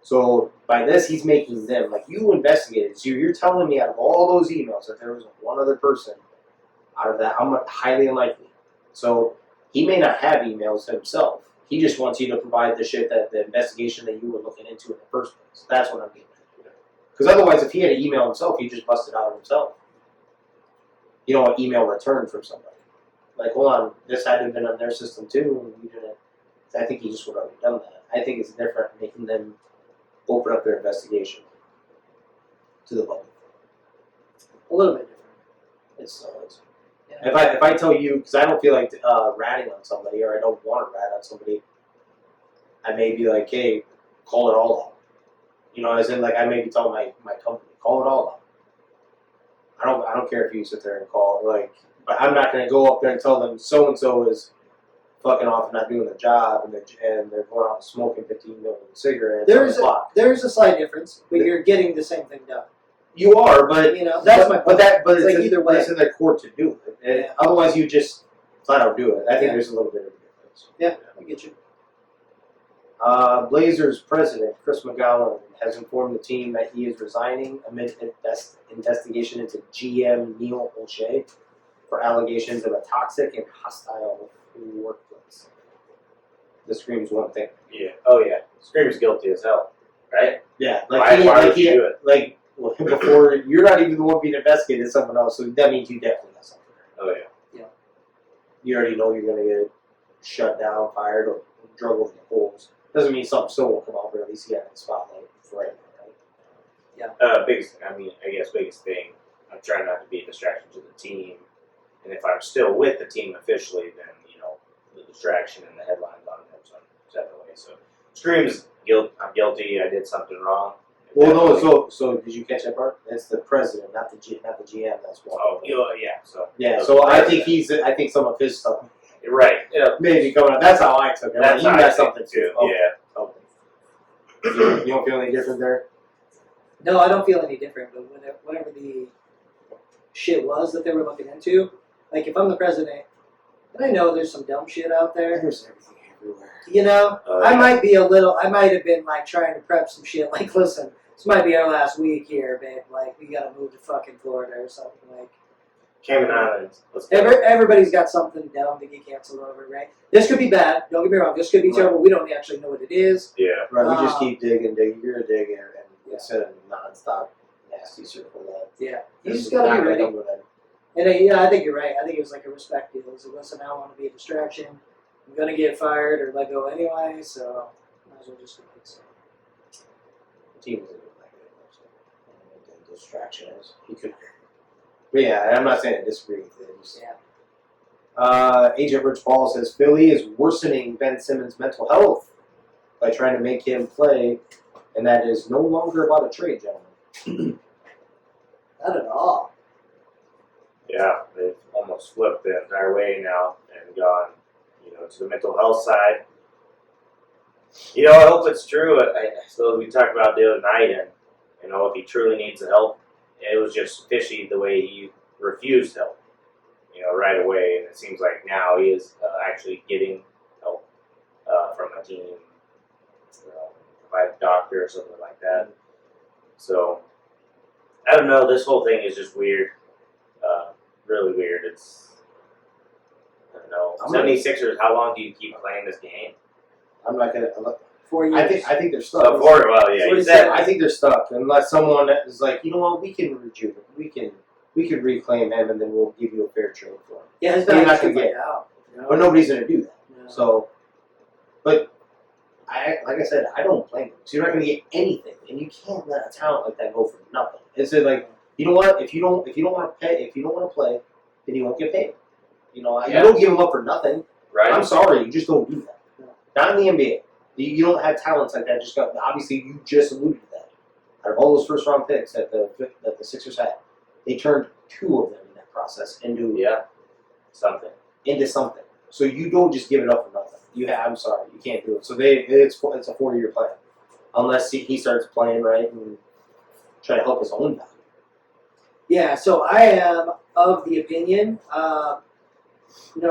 So by this, he's making them you investigated. So you're telling me out of all those emails that there was one other person out of that. I'm highly unlikely. So he may not have emails himself. He just wants you to provide the investigation that you were looking into in the first place. That's what I'm getting at. Because otherwise, if he had an email himself, he'd just bust it out himself. An email return from somebody. Hold on, this had to have been on their system too, and we didn't. I think he just would have already done that. I think it's different making them open up their investigation to the public. A little bit different. It's if I tell you, because I don't feel like ratting on somebody, or I don't want to rat on somebody, I may be like, hey, call it all out. As in I may be telling my company, call it all out. I don't care if you sit there and call but I'm not going to go up there and tell them so and so is fucking off and not doing their job, and they're going out and smoking 15 million cigarettes. There's a slight difference, but you're getting the same thing done. You are, but that's my point. But it's either way, it's in their court to do it. And otherwise, you just flat out do it. I think there's a little bit of a difference. Yeah, I get you. Blazers president Chris McGowan has informed the team that he is resigning amid investigation into GM Neil Olshey for allegations of a toxic and hostile workplace. This screams one thing. Yeah. Oh yeah. Screams guilty as hell, right? Yeah. Why would you do it? Before you're not even the one being investigated, it's someone else. So that means you definitely got something. Oh yeah. Yeah. You already know you're going to get shut down, fired, or drug over the coals. Doesn't mean something still won't come out, but at least you got the spotlight for right now, right? Biggest thing. I'm trying not to be a distraction to the team, and if I'm still with the team officially, then the distraction and the headlines on them separately. So screams guilt. I'm guilty. I did something wrong. Well, no. So did you catch that part? It's the president, not the GM. That's one. Oh, yeah. So I think some of his stuff. Right. Yeah. Maybe coming up. That's how I took it. That's you how got I something too. Okay. Yeah. Okay. You don't feel any different there? No, I don't feel any different. But whatever shit was that they were looking into. Like, if I'm the president, and I know there's some dumb shit out there, There's everything everywhere. you know, I might have been like trying to prep some shit. Like, listen, this might be our last week here, babe. Like, we gotta move to fucking Florida or something. Like, Cayman Islands. Let's go. everybody's got something dumb to get canceled over, right? This could be bad. Don't get me wrong. This could be terrible. We don't actually know what it is. Yeah. Right, we just keep digging. You're a digger, and Yeah. instead of nonstop nasty circle that. Yeah, you This just is gotta not be gonna ready. come with it. And yeah, I think you're right. I think it was like a respect deal. It was, listen, I don't want to be a distraction. I'm gonna get fired or let go anyway, so might as well just do it. So. The team was a bit negative, so the distraction is he could. But yeah, I'm not saying I disagree with it. Just, Yeah. Agent Rich Paul says Philly is worsening Ben Simmons' mental health by trying to make him play, and that is no longer about a trade, gentlemen. Not at all. Yeah, they've almost flipped the entire way now and gone, to the mental health side. I hope it's true. So we talked about the other night, and if he truly needs the help, it was just fishy the way he refused help, right away. And it seems like now he is actually getting help from a team, by a doctor or something like that. So I don't know. This whole thing is just weird. Really weird. I don't know. 76ers, how long do you keep playing this game? I'm not gonna. 4 years. I think they're stuck. You said. I think they're stuck unless someone is like, you know what, we can rejuvenate, we can reclaim him, and then we'll give you a fair trade for him. Yeah, his You're not back's gonna gonna get out. But nobody's gonna do that. No. So, but like I said, I don't blame him. So you're not gonna get anything, and you can't let a talent like that go for nothing. It's like, you know what? If you don't want to pay, if you don't want to play, then you won't get paid. You don't give them up for nothing. Right. I'm sorry, you just don't do that. No. Not in the NBA. You don't have talents like that. Obviously, you just alluded to that. Out of all those first round picks that the Sixers had, they turned 2 of them in that process into something. So you don't just give it up for nothing. I'm sorry, you can't do it. So it's a 4-year plan, unless he starts playing right and trying to help his own value. Yeah, so I am of the opinion, no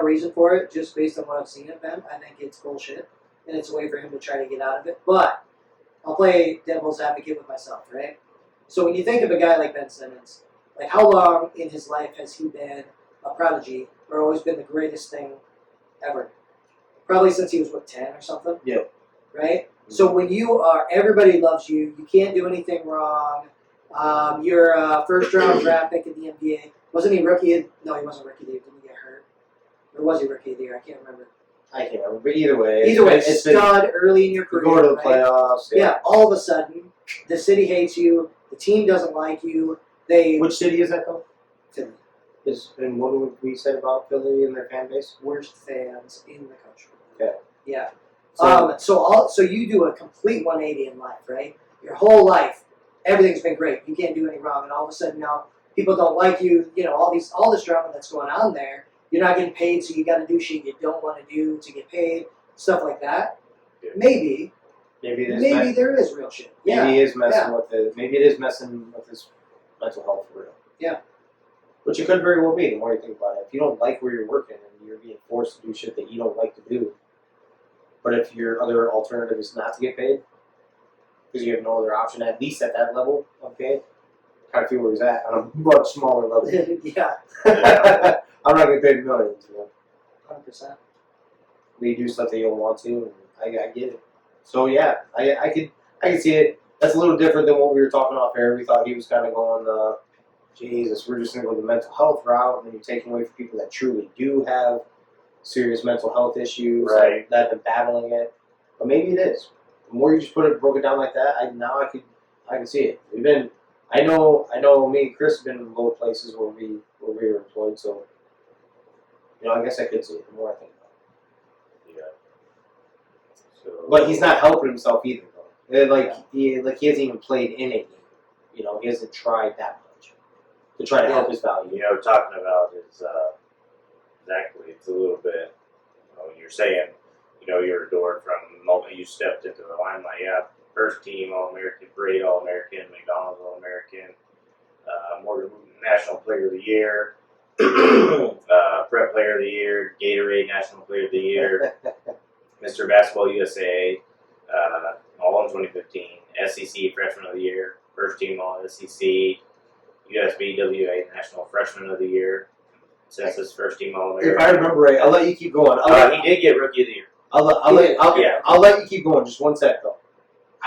reason for it, just based on what I've seen of Ben. I think it's bullshit, and it's a way for him to try to get out of it. But I'll play devil's advocate with myself, right? So when you think of a guy like Ben Simmons, like how long in his life has he been a prodigy or always been the greatest thing ever? Probably since he was, 10 or something? Yeah. Right? So when everybody loves you, you can't do anything wrong. You're a first-round draft pick in the NBA. Wasn't he rookie? No, he wasn't rookie of the year. Didn't he get hurt? Or was he rookie of the year? I can't remember. I can't remember, but either way, It's stud early in your career. Go to the right? playoffs. Yeah, all of a sudden, the city hates you. The team doesn't like you. Which city is that though? Philly. And what would we say about Philly and their fan base? Worst fans in the country. Okay. Yeah. So, So you do a complete 180 in life, right? Your whole life, everything's been great. You can't do any wrong, and all of a sudden now people don't like you. All this drama that's going on there. You're not getting paid, so you got to do shit you don't want to do to get paid, stuff like that. Yeah. Maybe there is real shit. Maybe Yeah. he is messing with it. Maybe it is messing with his mental health for real. Yeah. Which it could very well be. The more you think about it, if you don't like where you're working and you're being forced to do shit that you don't like to do, but if your other alternative is not to get paid, because you have no other option, at least at that level of pay, kind of feel where he's at on a much smaller level. Yeah. I'm not getting paid millions, 100%. We do stuff that you don't want to, and I get it. So yeah, I can see it. That's a little different than what we were talking off air. We thought he was kind of going, Jesus, we're just going to go the mental health route, and then you're taking away from people that truly do have serious mental health issues, Right. that have been battling it. But maybe it is. The more you just broke it down like that, I can see it. I know me and Chris have been in low places where we were employed, so I guess I could see it the more I think about it. Yeah. So, But he's not helping himself either, though. He hasn't even played in a game. He hasn't tried that much to try to help his value. Talking about is exactly. It's a little bit. When you're saying, you're adored from the moment you stepped into the limelight. Yeah, first team All-American, great All-American, McDonald's All-American. Morgan National Player of the Year, Prep Player of the Year, Gatorade National Player of the Year, Mr. Basketball USA, all in 2015, SEC Freshman of the Year, First Team All SEC, USBWA National Freshman of the Year, Census First Team All If American. I remember right, I'll let you keep going. He did get Rookie of the Year. I'll let you keep going. Just one sec though.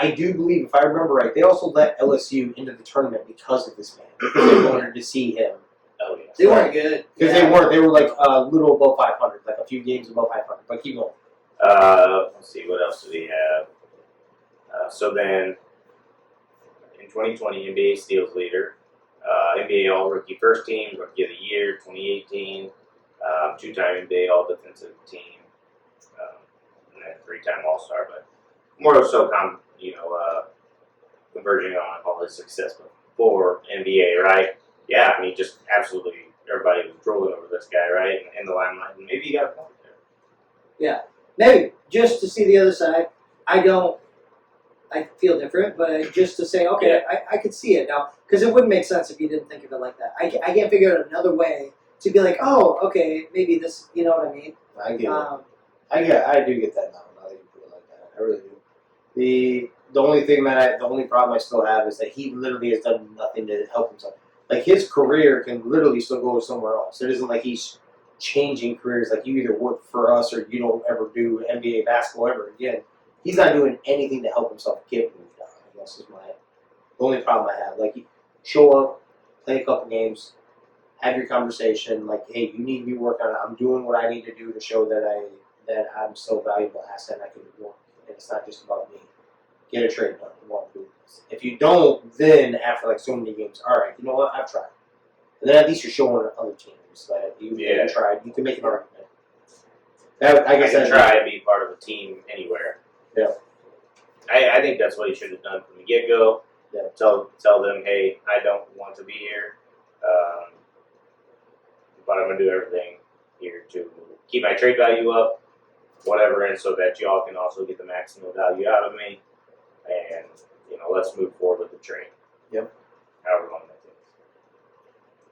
I do believe, if I remember right, they also let LSU into the tournament because of this man. Because they wanted to see him. Oh yeah. They weren't good. Because they weren't. They were like a little above 500, like a few games above 500. But keep going. Let's see, what else do we have? So then, in 2020, NBA Steals Leader, NBA All Rookie First Team, Rookie of the Year, 2018, two-time NBA All Defensive Team, and then three-time All Star. But more so, converging on all his success before NBA, right? Yeah, I mean, just absolutely everybody was drooling over this guy, right? In the limelight, and maybe he got a point there. Yeah. Maybe just to see the other side. I feel different, but just to say, okay, I could see it now. Because it wouldn't make sense if you didn't think of it like that. I can't figure out another way to be like, oh, okay, maybe this, you know what I mean? I get it. I do get that now that you put it like that. I really do. The only problem I still have is that he literally has done nothing to help himself. Like, his career can literally still go somewhere else. It isn't like he's changing careers. Like, you either work for us or you don't ever do NBA basketball ever again. He's not doing anything to help himself get moved on. I guess is the only problem I have. Like, show up, play a couple games, have your conversation. Like, hey, you need to be working on it. I'm doing what I need to do to show that I'm still a valuable asset and I can work. And it's not just about me. Get a trade done. You want to do this. If you don't, then after like so many games, all right, you know what? I've tried. And then at least you're showing other teams that you tried. You can make an argument. I guess I can try to be part of a team anywhere. Yeah. I think that's what he should have done from the get-go. Yeah. Tell them, hey, I don't want to be here, but I'm going to do everything here to keep my trade value up, whatever, and so that y'all can also get the maximum value out of me. And, let's move forward with the trade. Yep. However long that takes.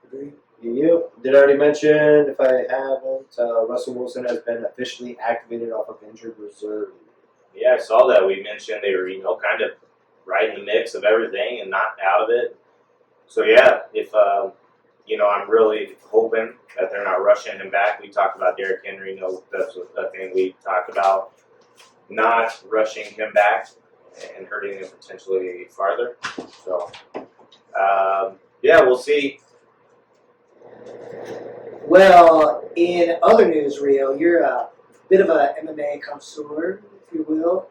Agree. Yep. Did I already mention, if I haven't, Russell Wilson has been officially activated off of injured reserve. Yeah, I saw that. We mentioned they were, kind of right in the mix of everything and not out of it. So, yeah, if, I'm really hoping that they're not rushing him back. We talked about Derrick Henry. That's a thing we talked about. Not rushing him back and hurting him potentially farther. So, we'll see. Well, in other news, Rio, you're a bit of a MMA connoisseur, if you will.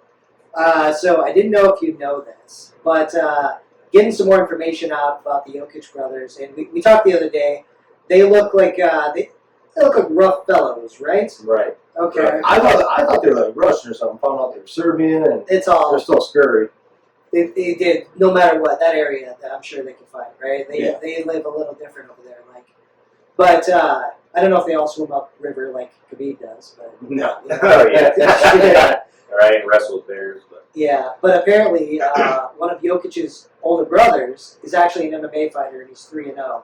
So I didn't know if you know this, but getting some more information out about the Jokic brothers, and we talked the other day. They look like they look like rough fellows, right? Right. Okay. I thought they were like Russian or something. Found out they were Serbian, and It's all they're still scurry. they did. No matter what, that area that I'm sure they can find, right? They Yeah. they live a little different over there, like. But I don't know if they all swim up river like Khabib does, but No. Oh, yeah. All right, and wrestled bears. But yeah. But apparently, one of Jokic's older brothers is actually an MMA fighter, and he's 3-0.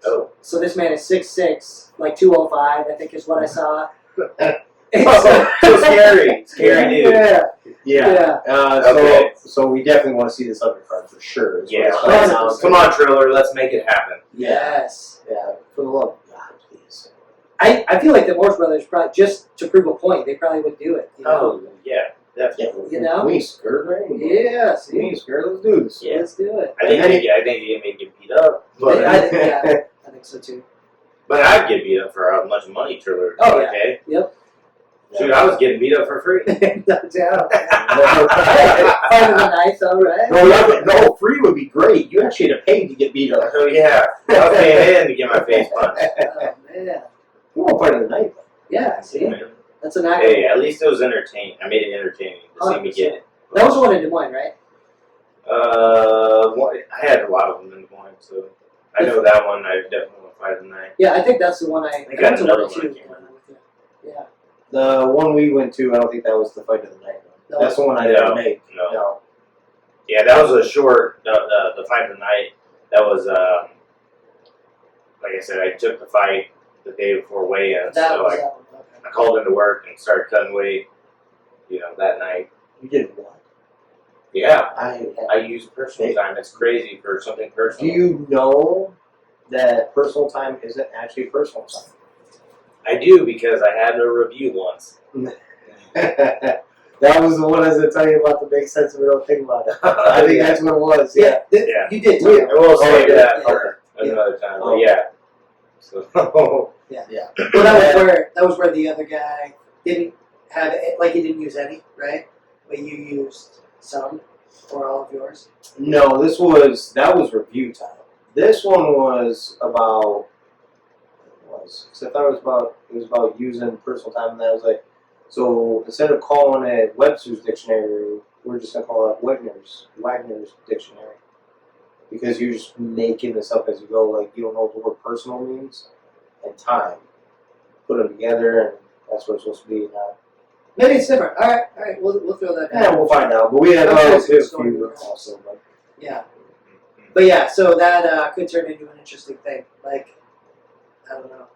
Oh. So this man is 6'6", like 205, I think is what I saw. So scary. Scary dude. Yeah. Yeah. Okay. So we definitely want to see this undercard for sure. Yeah. Let's- Come on, Triller. Let's make it happen. Yes. Yeah. For the love of God, please. I feel like the Morse brothers probably just to prove a point, they probably would do it. You know? Oh, yeah. Definitely. You know? We ain't scared, right? Yeah. We See, ain't scared. Let's do this. Yeah. let's do it. I think he may get beat up. But I think so too. But I'd get beat up for how much money Triller. Oh, yeah. Okay. Yep. Dude, I was getting beat up for free. No doubt. Part of the night, all right. No, free would be great. You actually had to pay to get beat up. Oh yeah, I was paying in to get my face punched. Oh, man. You won't fight of the night. Yeah, see? Man. That's an act. Hey, at least it was entertaining. I made it entertaining to see me get it. That was the one in Des Moines, right? I had a lot of them in Des Moines, so I know that one. I definitely want to fight tonight. Yeah, I think that's the one I got went to another one one, too. I can't remember. Yeah. The one we went to, I don't think that was the fight of the night. No. That's the one I didn't make. No. Yeah, that was a short. The fight of the night. That was like I said, I took the fight the day before weigh-in, That so was I that one. Okay. called into work and started cutting weight. That night. You did what? Yeah, I I use personal time. It's crazy for something Do personal. you know that personal time isn't actually personal time? I do because I had a review once. That was the one I was going to tell you about to make sense of it. Don't think about it. I think that's what it was. Yeah. Yeah. You did. We- Too. I will save yeah, that yeah. for another time. Oh. But yeah. So Yeah. Well, that was where the other guy didn't have it, like he didn't use any, right? But you used some or all of yours. No, that was review time. This one was about. Because I thought it was about using personal time, and I was like, so instead of calling it Webster's dictionary, we're just gonna call it Wagner's dictionary, because you're just making this up as you go. Like, you don't know what the word personal means and time. Put them together, and that's what it's supposed to be. Maybe it's different. All right. We'll throw that down. Yeah, we'll find out. But we had Okay, a so few also. But Yeah. But yeah, so that could turn into an interesting thing. Like, I don't know.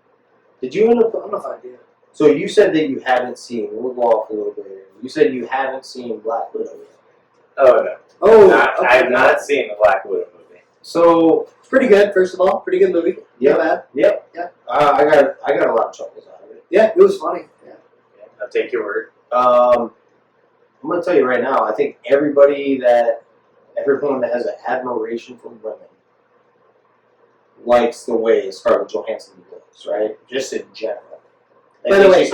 did you end up? I don't know if I do. So you said that you haven't seen. We'll go off a little bit here. You said you haven't seen Black Widow yet. oh no, Oh, I have not seen the Black Widow movie. So It's pretty good. First of all, pretty good movie. Yep. Not bad. yep. Yeah. I got a lot of chuckles out of it. Yeah, it was funny. Yeah. I'll take your word. I'm gonna tell you right now. I think everyone that has an admiration for women likes the way Scarlett Johansson looks, right? Just in general. By the way,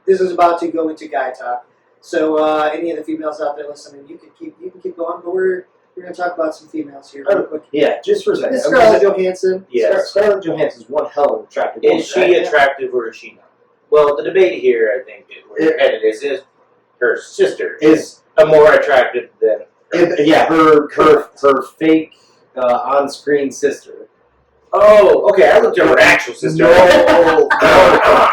this is about to go into guy talk. So any of the females out there listening, you can keep going, but we're gonna talk about some females here real quick. Yeah, just for a second. Miss Scarlett Johansson. Yes. Scarlett Johansson's one hell of an attractive woman. Is she right? attractive or is she not? Well, the debate here, I think, where you're headed is her sister Is a more attractive than her? yeah, her fake on-screen sister. Oh, okay. I looked at her actual sister. No,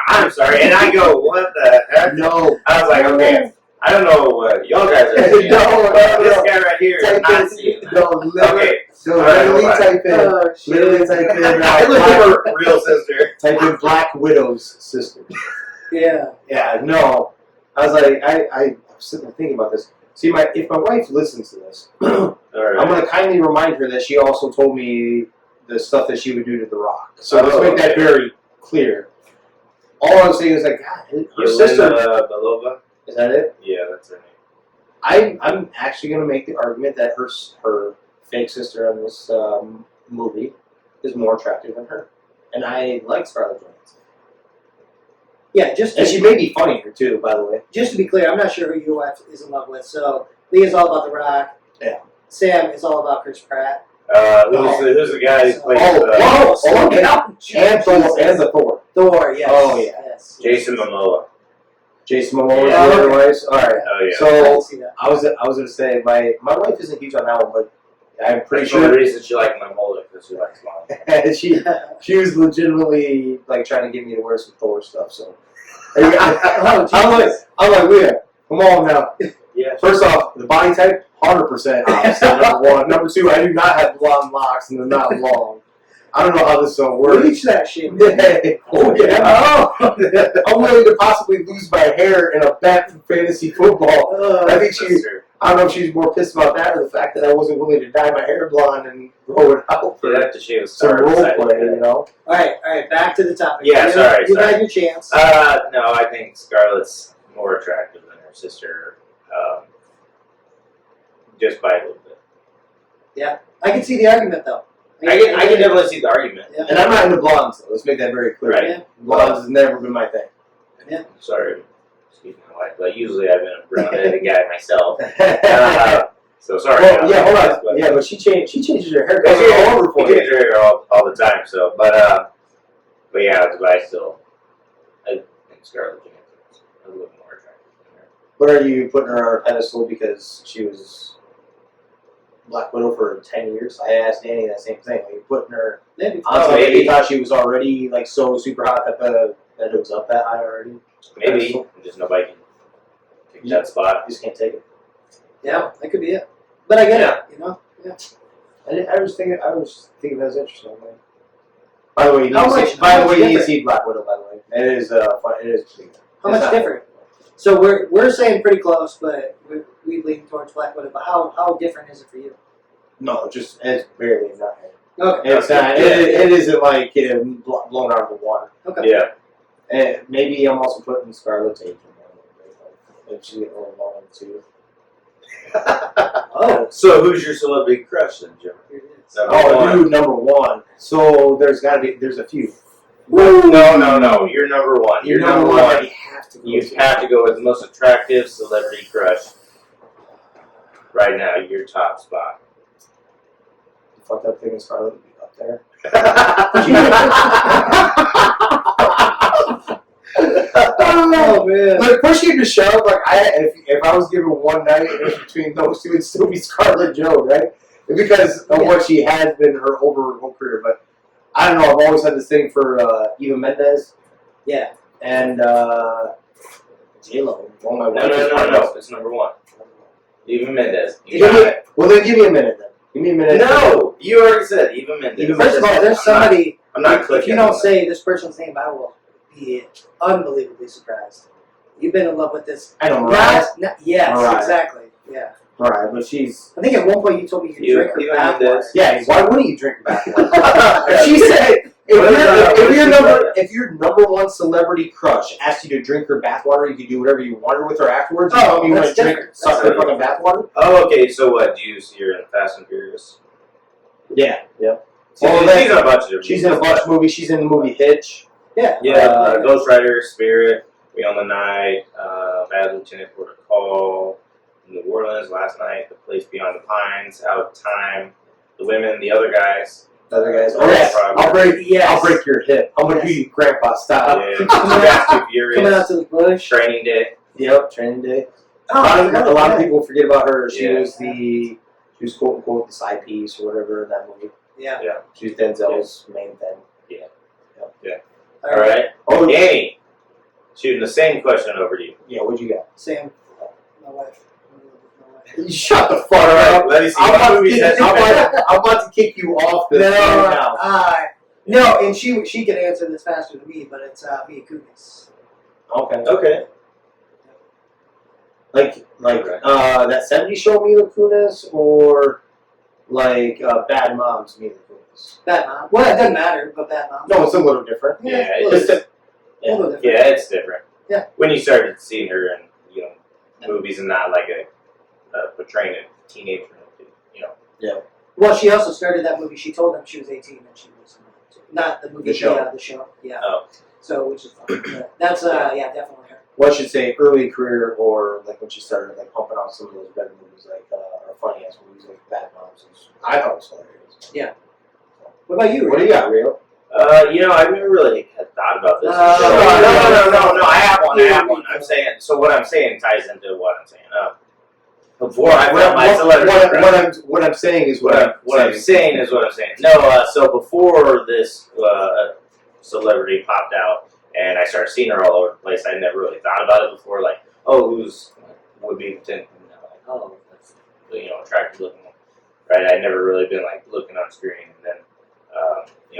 I'm sorry. And I go, what the heck? no. I was like, okay, I don't know what y'all guys are seeing. No, This guy right here is Type not in- seeing that. No, literally, Okay. no, All right, literally hold on. type in. Literally type in. I looked at her real sister. Type in Black Widow's sister. Yeah. Yeah, no. I was like, I was sitting there thinking about this. See, if my wife listens to this, All right. I'm going to kindly remind her that she also told me the stuff that she would do to The Rock. So let's Oh, make that okay. very clear. All I was saying is like, God, your sister. Belova? Is that it? Yeah, that's her name. I'm actually going to make the argument that her fake sister in this movie is more attractive than her. And I like Scarlett Johansson. Yeah, And she may be funnier, too, by the way. just to be clear, I'm not sure who your wife is in love with. So Leah's all about The Rock. Yeah. Sam is all about Chris Pratt. Who's the guy who plays And the Thor. Thor, yes. Oh, yeah. Yes. Jason Momoa? Jason Momoa is Yeah. the otherwise. All right. Oh yeah. I So can see that. I was going to say my wife isn't huge on that one, but I'm pretty That's the only sure reason she liked my mullet because she likes mine. she was legitimately like trying to get me to wear some Thor stuff. So Oh, I'm like, Leah, come on now. Yeah. First off, the body type, 100%. Obviously, number one. Number two, I do not have blonde locks and they're not long. I don't know how this will work. Reach that shit. Oh yeah. Oh. I'm willing to possibly lose my hair in a bet for fantasy football. I think I don't know if she's more pissed about that or the fact that I wasn't willing to dye my hair blonde and grow it out You'd have to shave a some star role beside play, it. you know? All right, back to the topic. Yeah, sorry. You had your chance. No, I think Scarlett's more attractive than her sister, just by a little bit. I can see the argument, though. I can definitely see the argument. Yeah. And I'm not into blondes, though. Let's make that very clear. Right. Yeah. Blondes has never been my thing. Yeah. Sorry, excuse my wife, but usually I've been a brown-headed guy myself. So sorry. Well, yeah, hold on. But, Yeah, but she changes her hair She color all over for you. changes her hair all the time. So, but yeah, but I think Scarlett Johansson is a little more attractive than her. But are you putting her on a pedestal because she was Black Widow for 10 years? I asked Danny that same thing. Are you putting her Maybe. on something maybe. you thought she was already like so super hot that it was up that high already? Maybe just nobody can take that spot. You just can't take it. Yeah, that could be it. But I get Yeah. it, you know? Yeah. I was thinking that was interesting. Man. By the way, you need How to much- see, by how the much way, you need to different? see Black Widow. By the way, it is fun. It is. How much different? So we're saying pretty close, but we lean towards Black Widow. But how different is it for you? No, just it's barely nothing. Okay. It's not. It isn't like blown out of the water. Okay. Yeah. And maybe I'm also putting Scarlett Johansson. If she's getting a little long too. Oh. So who's your celebrity crush then, Jim? Here it is. Dude, number one. So there's a few. No. You're number one. You're number one. You have to go. You have to go with the most attractive celebrity crush. Right now, your top spot. The fucked up thing is Scarlett would be up there. Oh man. Like push you to shove, like if I was given one night between those two, it'd still be Scarlett Jo, right? Because of what she has been her whole career. But I don't know. I've always had this thing for Eva Mendes. Yeah. And J Lo. Oh my No. It's number one. Eva Mendes. Well, then give me a minute. Then give me a minute. No, you already said Eva Mendes. First of all, there's somebody. I'm not If clicking. you don't say this person's name, I will be unbelievably surprised. You've been in love with this. I know, Mariah. Yes, Mariah. Exactly. Yeah. Right, but she's. I think at one point you told me you drink her Eva bath Mendes. water. Yeah, why wouldn't you drink bath water? She said, if your number one celebrity crush asked you to drink her bathwater, you could do whatever you wanted with her afterwards. You told me you want to drink, suck her fucking bathwater? Oh, okay. So what? Do you see her in Fast and Furious? Yeah. She's in a bunch of. She's in a bunch of movies. She's in the movie Hitch. Yeah. Yeah, Ghost Rider, Spirit, Beyond the Night, Bad Lieutenant for the Call, New Orleans last night, The Place Beyond the Pines, Out of Time, The Women, The Other Guys. Other guys. Oh, Yes. yes. I'll break your hip. I'm gonna do you, Grandpa style. Yeah, Fast and Furious, Coming out to the bush. Training Day. Yep. Training Day. Oh, a lot of people forget about her. She Yeah. was quote unquote the side piece or whatever in that movie. Yeah. She was Denzel's main thing. All right. Oh, Danny, shooting the same question over to you. Yeah, what'd you got? Sam, my wife. You shut the fuck Alright, up. let me see I'm what about, movies to, has I'm about to kick you off this right now. No, and she can answer this faster than me, but it's Mia Kunis. Okay. Okay. Like that 70s show Mila Kunis or like Bad Moms Mila Kunis? Bad Mom. Well, it doesn't matter, but Bad Mom. No, it's a little different. Yeah, a little it's different. A little different. Yeah, it's different. Yeah. When you started seeing her in, movies and not like portraying a teenager, Well, she also started that movie. She told them she was 18 and she was not the movie. The show. Yeah, the show. Yeah. Oh. So, which is fun. Yeah. That's definitely her. Well, I should say early career or like when she started like pumping out some of those better movies like or funny ass movies like Bad Moms. I thought it was hilarious. Yeah. What about you? What do you got, Rio? I never really had thought about this. No. I have one. I'm saying. So what I'm saying ties into what I'm saying. Before I found my celebrity crush. What I'm saying is What I'm saying is what I'm saying. No, so before this celebrity popped out and I started seeing her all over the place, I never really thought about it before. Like, who's would be potential? Like, that's attractive looking. Right? I'd never really been like looking on screen, and then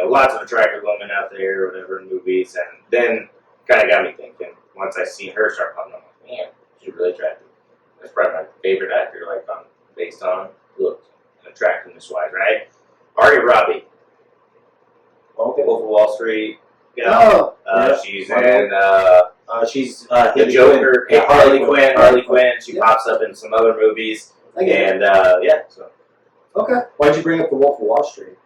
lots of attractive women out there, or whatever, in movies, and then kind of got me thinking. Once I seen her start popping up, I'm like, man, she's really attractive. That's probably my favorite actor, based on looks and attractiveness wise, right? Margot Robbie. Okay. Wolf of Wall Street. Oh. She's in she's The Joker. Harley Quinn. Harley Quinn. She pops up in some other movies. I get it. And so. Okay. Why'd you bring up the Wolf of Wall Street?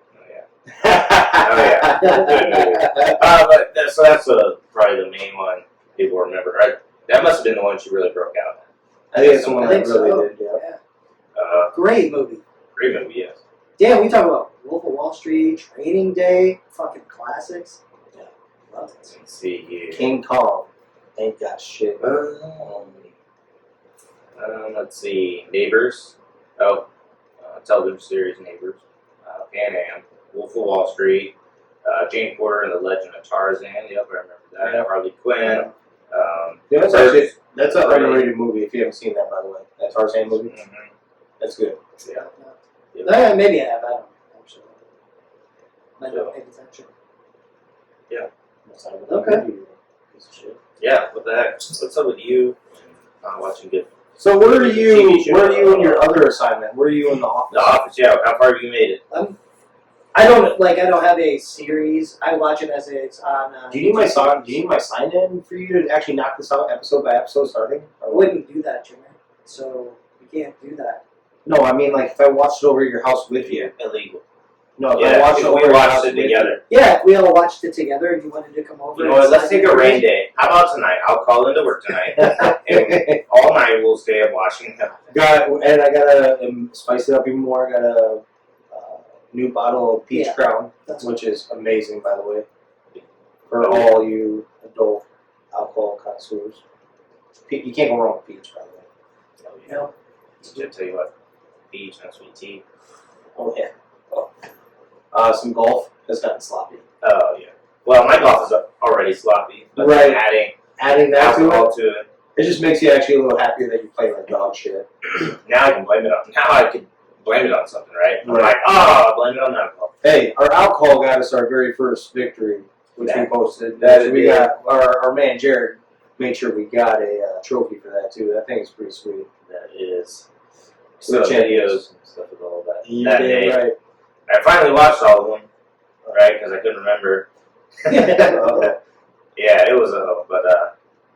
Oh yeah. Good movie. So that's probably the main one people remember. Right? That must have been the one she really broke out. I think it's the one I that think really so. did. Yeah. Great movie. Great movie, yes. Damn, we talk about Wolf of Wall Street, Training Day, fucking classics. Yeah, love it. Let's see here. King Kong ain't got shit. Let's see. Neighbors. Television series Neighbors. Pan Am. Wolf of Wall Street. Jane Porter and the Legend of Tarzan. Yep, I remember that. Yeah. Harley Quinn. Yeah, that's an underrated movie if you haven't seen that, by the way. That Tarzan movie. Mhm. That's good. Yeah. Maybe I have. I don't know. Actually, might not pay attention. Okay. Piece of shit. Yeah, what the heck? What's up with you? Not watching good. So where are TV you? show. Where are you in your other assignment? Where are you in the office? The Office, yeah. How far have you made it? I don't have a series. I watch it as it's on. Do you need my sign? Do you need my sign in for you to actually knock this out episode by episode starting? I wouldn't do that, Jimmy. So you can't do that. No, I mean like if I watched it over at your house with you. Illegal. No, if I Yeah, watched it over we at your watched house it with together. Yeah, if we all watched it together and you wanted to come over. You know what? Let's take a rain day. How about tonight? I'll call into work tonight, you. and all night we'll stay up watching. And I gotta spice it up even more. I got a new bottle of Peach Yeah. Crown, which is amazing, by the way, for all you adult alcohol connoisseurs. You can't go wrong with peach, by the way. Oh, yeah. I'll tell you what, peach and sweet tea. Oh yeah. Some golf has gotten sloppy. Oh yeah. Well, my golf is already sloppy, but Right. adding that to alcohol it, to it. it just makes you actually a little happier that you play like dog shit. Now I can blame it on. Now I can blame it on something, right? I'm Right. like, oh, blame it on alcohol. Hey, our alcohol got us our very first victory, which we posted. that So it we did. got our man Jared made sure we got a trophy for that too. That thing is pretty sweet. That is. So So videos and stuff with all that. You that did day, right. I finally watched all of them, right? Because I couldn't remember. Yeah, it was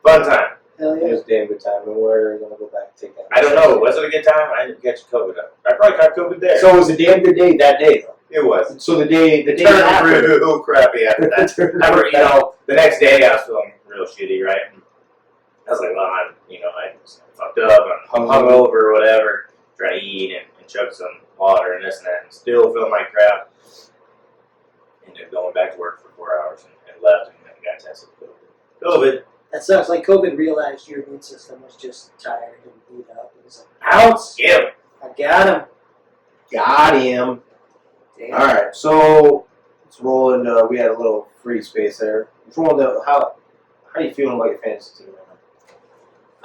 fun time. Hell It yeah. was a damn good time, and we're gonna go back and take that. I don't know. Was it a good time? I didn't catch COVID. I probably caught COVID there. So it was a damn good day that day, though. it was. So the day It after, turned real crappy after that. I remember, the next day I was feeling real shitty, right? And I was like, well, I fucked up, I'm hungover or whatever, trying to eat and chug some water and this and that, and still feeling like crap. Ended up going back to work for 4 hours and left, and then got tested for COVID. That sucks. Like COVID realized your immune system was just tired and beat up. It was like, Ouch! Yeah. I got him. got him. Damn. All right, so let's roll into. We had a little free space there. Let's roll into how are you feeling about your fantasy team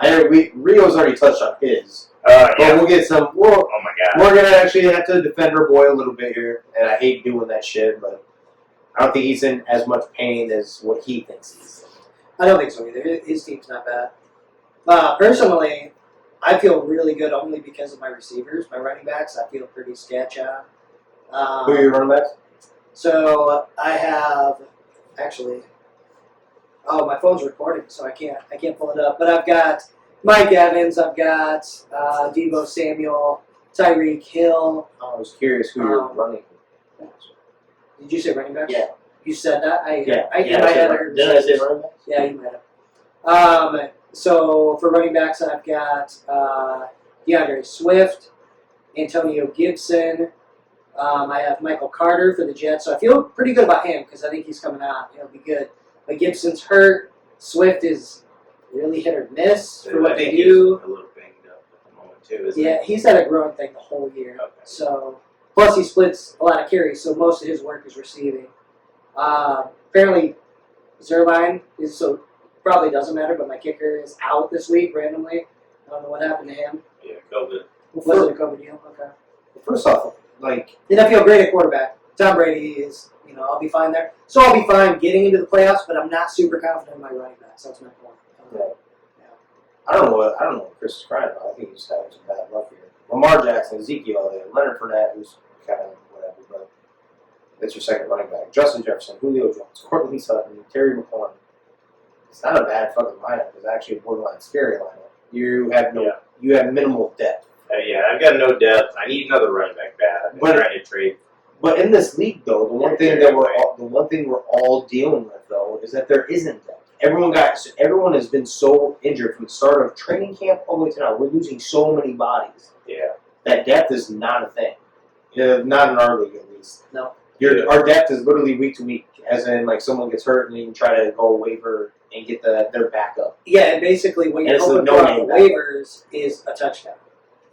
right now? Rio's already touched on his, but Yeah. we'll get some. Oh my god. We're gonna actually have to defend our boy a little bit here, and I hate doing that shit, but I don't think he's in as much pain as what he thinks he's in. I don't think so either. His team's not bad. Personally, I feel really good only because of my receivers, my running backs. I feel pretty sketch on. Who are your running backs? So I have actually. Oh, my phone's recording, so I can't pull it up. But I've got Mike Evans. I've got Deebo Samuel, Tyreek Hill. I was curious who you're running. Did you say running backs? Yeah. You said that? Yeah. I might have heard Didn't I say running backs? Yeah, you might have. So for running backs, I've got DeAndre Swift, Antonio Gibson. I have Michael Carter for the Jets, so I feel pretty good about him because I think he's coming on. He'll be good. But Gibson's hurt. Swift is really hit or miss for what I they think he's do. a little banged up at the moment too, isn't Yeah, he's had a growing thing the whole year. Okay. So plus he splits a lot of carries, so most of his work is receiving. Apparently, Zerline is so probably doesn't matter, but my kicker is out this week randomly. I don't know what happened to him. Yeah, COVID. Was it a COVID deal? Okay. First off, like And I feel great at quarterback. Tom Brady is, I'll be fine there. So I'll be fine getting into the playoffs, but I'm not super confident in my running backs. That's my point. I don't know what Chris is crying about. I think he's having some bad luck here. Lamar Jackson, Ezekiel, Leonard Fournette, who's kind of whatever, but that's your second running back. Justin Jefferson, Julio Jones, Courtland Sutton, Terry McLaurin. It's not a bad fucking lineup. It's actually a borderline scary lineup. You have minimal depth. Yeah, I've got no depth. I need another running back bad. I've been But- trying to trade. But in this league, though, the one thing we're all dealing with, though, is that there isn't depth. Everyone has been so injured from the start of training camp all the way to now. We're losing so many bodies. Yeah. That depth is not a thing. Not in our league, at least. No. Our depth is literally week to week, as in like someone gets hurt and you can try to go waiver and get their backup. Yeah, and basically what And you're it's hoping the for no-name on the back. waivers is a touchdown.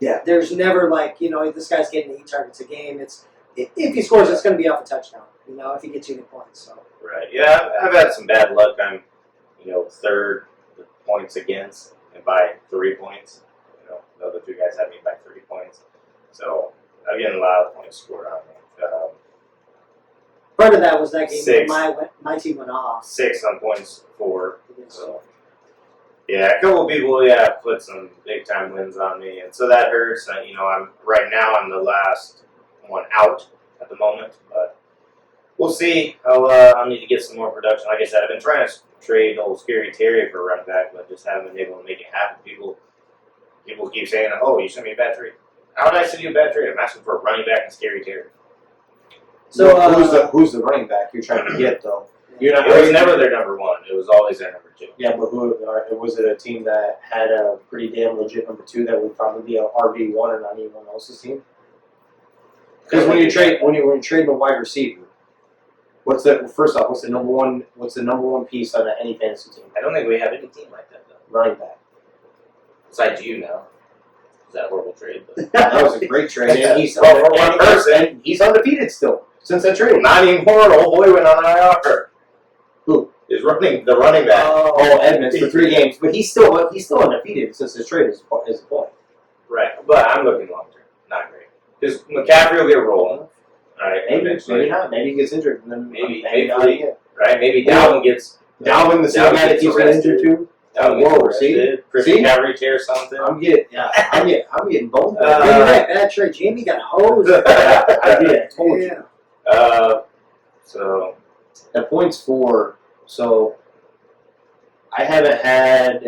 Yeah. There's never this guy's getting 8 targets a game. If he scores, it's going to be off a touchdown. If he gets you any points. So. Right. Yeah, I've had some bad luck. I'm, third points against and by 3 points. The other two guys have me by 3 points. So I'm getting a lot of points scored on me. part of that was that game 6. when my team went off. 6 on points for. So, yeah, a couple people, put some big time wins on me, and so that hurts. I'm the last one out at the moment, but we'll see. I'll need to get some more production. Like I said, I've been trying to trade old Scary Terry for a running back, but just haven't been able to make it happen. People keep saying, "Oh, you sent me a bad trade." How did I send you a bad trade? I'm asking for a running back and Scary Terry. So who's the running back you're trying to get though? It was never their number 1. It was always their number 2. Yeah, but was it a team that had a pretty damn legit number 2 that would probably be a RB1 and not anyone else's team? Because when you're trading a wide receiver, what's the number one piece on any fantasy team? I don't think we have any team like that though. Running back. Besides you now. Is that a horrible trade? But That was a great trade. And he's for one person. He's undefeated still since that trade. Not anymore. Old boy went on IR. Who? The running back. Oh, Edmonds for 3 games, but he's still undefeated since his trade is the point. Right, but I'm looking long term. Not great. Because McCaffrey will get rolling. All right, Maybe not. Maybe he gets injured, and then maybe not again. Right, maybe Dalvin gets. Dalvin, the same guy that keeps getting injured too. Whoa, see? Chris McCaffrey tears something. I'm getting both. Bad trade. Jamie got hosed. I did. I told you. So the points for. So I haven't had.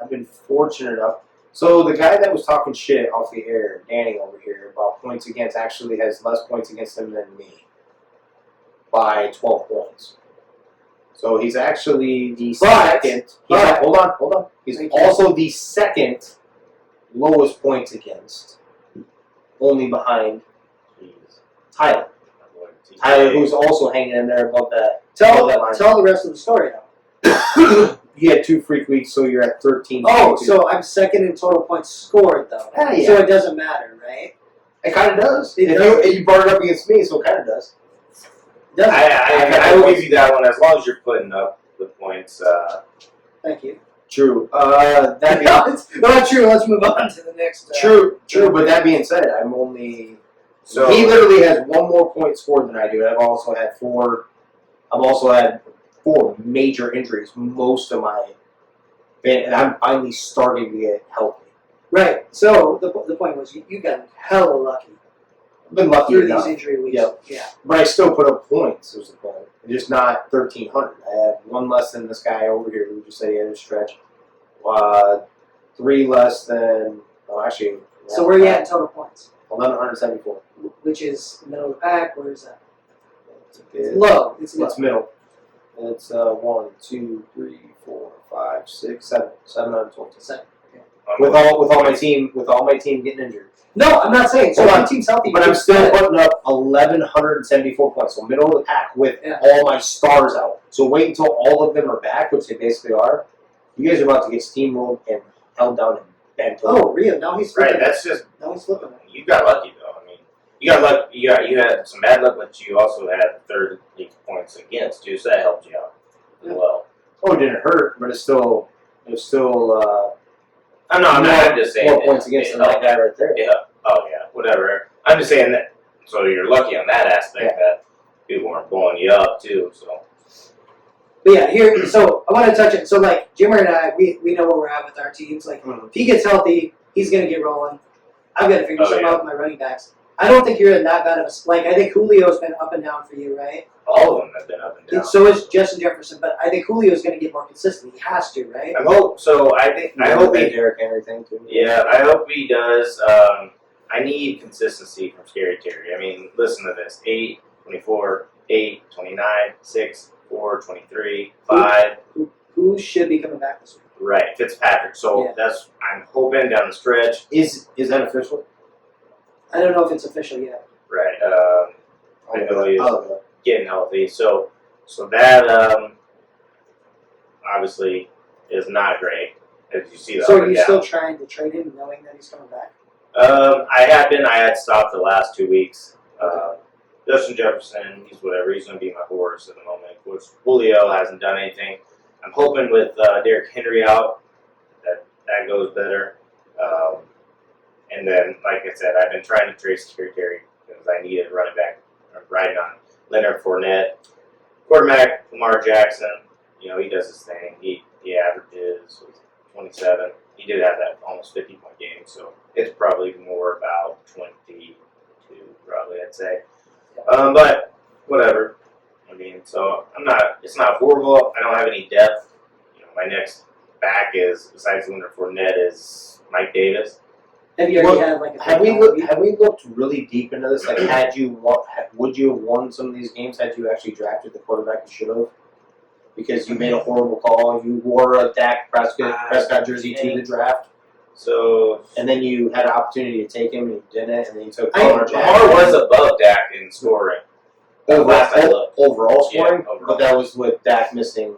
I've been fortunate enough. So the guy that was talking shit off the air, Danny over here, about points against, actually has less points against him than me by 12 points. So he's actually the second. Hold on. He's also the second lowest points against, only behind Tyler. Tyler, who's also hanging in there above that. Tell the rest of the story now. You had 2 freak weeks, so you're at 13. Oh, so I'm second in total points scored, though. Yeah. So it doesn't matter, right? It kind of does. You brought it up against me, so it kind of does. I will give you that one as long as you're putting up the points. Thank you. True. Not true. Let's move on to the next. True. But that being said, I'm only. So he literally has 1 more point scored than I do. I've also had 4 major injuries. Most of my, and I'm finally starting to get healthy. Right. So the point was you got hella lucky. I've been lucky Through enough. these injury weeks. Yep. Yeah. But I still put up points. Was the point. Just not 1,300. I have 1 less than this guy over here who just said he had a stretch. 3 less than. Oh, actually. So where are you at in total points? 1,174. Which is middle of the pack. Where is that? It's Low. It's low. It's middle. It's 1, 2, 3, 4, 5, 6, 7. 712. Seven. With all my team getting injured. No, I'm not saying. So my team's healthy, but I'm still putting up 1,174 points. So middle of the pack with all my stars out. So wait until all of them are back, which they basically are. You guys are about to get steamrolled and held down and bent over. Oh, Rio. Now he's flipping. Right. That's just. Now he's flipping. You got lucky though. I mean, you got luck. You had some bad luck, but you also had 30 points against too, so that helped you out as well. Oh, it didn't hurt, but it was still. I'm just saying. 4 points against that guy right there. Yeah. Oh yeah. Whatever. I'm just saying that. So you're lucky on that aspect that people weren't blowing you up too. So. But yeah, here. So I want to touch it. So like Jimmer and I, we know where we're at with our teams. Like if he gets healthy, he's gonna get rolling. I've got to figure something out with my running backs. I don't think you're in that bad of a like. I think Julio's been up and down for you, right? All of them have been up and down. So is Justin Jefferson, but I think Julio's going to get more consistent. He has to, right? I hope so. I hope he. Derrick Henry thing too. Yeah, I hope he does. I need consistency from Scary Terry. I mean, listen to this: 8, 24, 8, 29, 6, 4, 23, 5. Who should be coming back this week? Right, Fitzpatrick. So I'm hoping down the stretch. Is that official? I don't know if it's official yet. Right. I know he's getting healthy. So that obviously is not great. As you see that. So are you still trying to trade him, knowing that he's coming back? I have been. I had stopped the last 2 weeks. Justin Jefferson, he's whatever. He's going to be my horse at the moment. Of course, Julio hasn't done anything. I'm hoping with Derrick Henry out that goes better. And then, like I said, I've been trying to trade Scary Terry because I needed a running back riding on Leonard Fournette. Quarterback, Lamar Jackson. He does his thing. He averages 27. He did have that almost 50-point game, so it's probably more about 22, probably, I'd say. But whatever. So it's not horrible. I don't have any depth. My next back is, besides Leonard Fournette, is Mike Davis. Have you already had like a have we looked really deep into this? Like, would you have won some of these games had you actually drafted the quarterback you should have? Because you made a horrible call. You wore a Dak Prescott jersey to the draft. So, and then you had an opportunity to take him and you didn't, and then you took Lamar was above Dak in scoring. Overall scoring, overall. but that was with Dak missing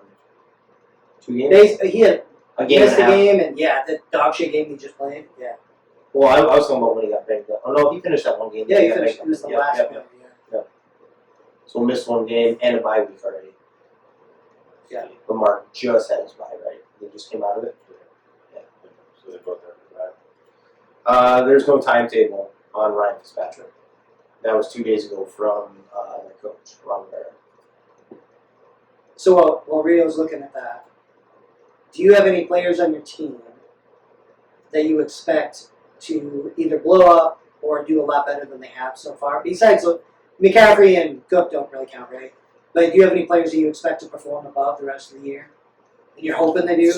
2 games. He had a game missed and a a half. game, and the dog shit game he just played. Yeah. Well, I was talking about when he got banged up. Oh no, he finished that one game. Yeah, he finished. It was the last one. Yeah. So we missed 1 game and a bye week already. Yeah. Lamar just had his bye, right? They just came out of it. Yeah. So they both have the bye. There's no timetable on Ryan Fitzpatrick. That was 2 days ago from their coach, Ron Rivera. So while Rio's looking at that, do you have any players on your team that you expect to either blow up or do a lot better than they have so far? Besides, McCaffrey and Cook don't really count, right? But do you have any players that you expect to perform above the rest of the year? And you're hoping they do.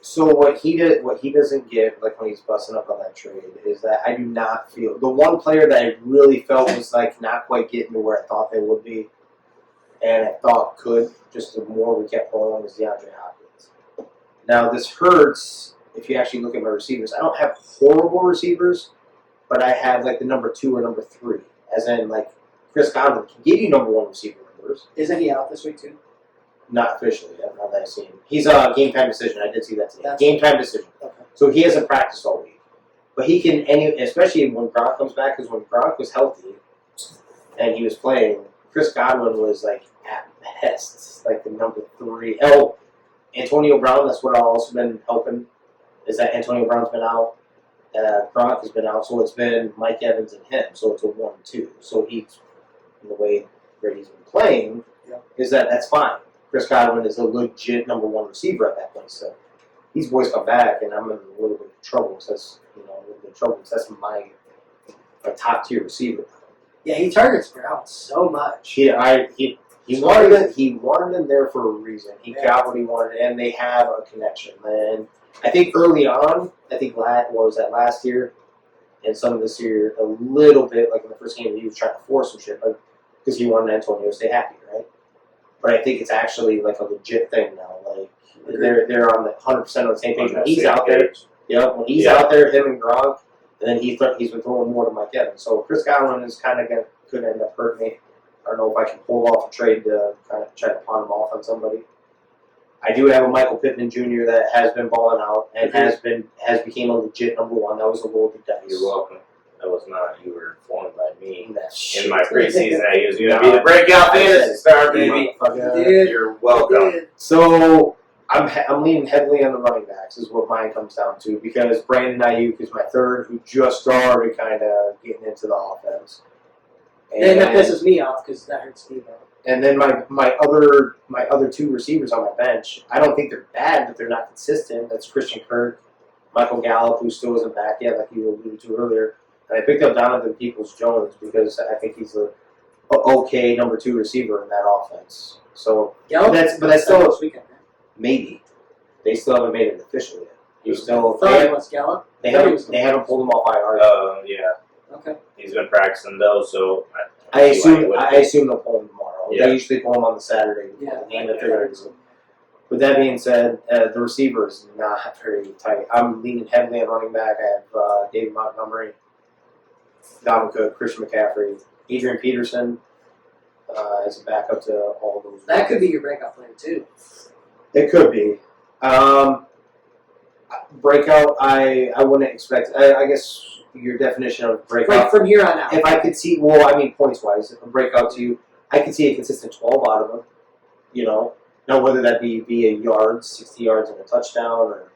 So what he doesn't get, like when he's busting up on that trade, is that I do not feel the one player that I really felt was like not quite getting to where I thought they would be, and I thought could just the more we kept rolling was Deandre Hopkins. Now this hurts if you actually look at my receivers. I don't have horrible receivers, but I have like the number 2 or number 3, as in like Chris Godwin can give you number 1 receiver numbers. Isn't he out this week too? Not officially yet, not that I've seen. He's a game time decision. I did see that today. Game time decision. Okay. So he hasn't practiced all week. But he can, especially when Gronk comes back, because when Gronk was healthy and he was playing, Chris Godwin was like at best, like the number 3. Oh, Antonio Brown, that's what I've also been helping, is that Antonio Brown's been out. Gronk has been out, so it's been Mike Evans and him. So it's a 1-2. So he's, in the way Brady's been playing, is that's fine. Chris Godwin is a legit number 1 receiver at that point. So these boys come back, and I'm in a little bit of trouble. So that's my top tier receiver. Yeah, he targets Brown so much. He wanted him there for a reason. He got what he wanted, and they have a connection. And I think early on, last year, and some of this year, a little bit, like in the first game, he was trying to force some shit, because he wanted Antonio to stay happy, right? But I think it's actually like a legit thing now. Like they're on the 100% on the same page. When he's out there, when he's out there, him and Gronk, and then he's been throwing more to Mike Evans. So Chris Godwin is kind of could end up hurting me. I don't know if I can pull off a trade to kind of try to pawn him off on somebody. I do have a Michael Pittman Jr. that has been balling out and has became a legit number 1. That was a roll of the dice. You're welcome. That was not. You were informed by me in my preseason that he was going to be the breakout fantasy star, baby. You're welcome. So I'm leaning heavily on the running backs is what mine comes down to, because Brandon Ayuk is my 3rd, who just started kind of getting into the offense. And that pisses me off because that hurts Steve out. And then my other 2 receivers on my bench, I don't think they're bad, but they're not consistent. That's Christian Kirk, Michael Gallup, who still isn't back yet, like you alluded to earlier. And I picked up Donovan Peoples-Jones because I think he's a okay number 2 receiver in that offense. So that's still this weekend. Maybe they still haven't made it official yet. Gallup. They haven't pulled him off IR. Yeah. Okay. He's been practicing though, so I assume they'll pull him tomorrow. Yeah. They usually pull him on the Saturday. With that being said, the receiver is not very tight. I'm leaning heavily on running back. I have David Montgomery, Dalvin Cook, Christian McCaffrey, Adrian Peterson as a backup to all of those. That could be your breakout player too. It could be. Breakout, I wouldn't expect. I guess your definition of breakout. Like from here on out. If I could see, points wise, if a breakout to you, I could see a consistent 12 out of him. Now whether that be via yards, 60 yards and a touchdown, or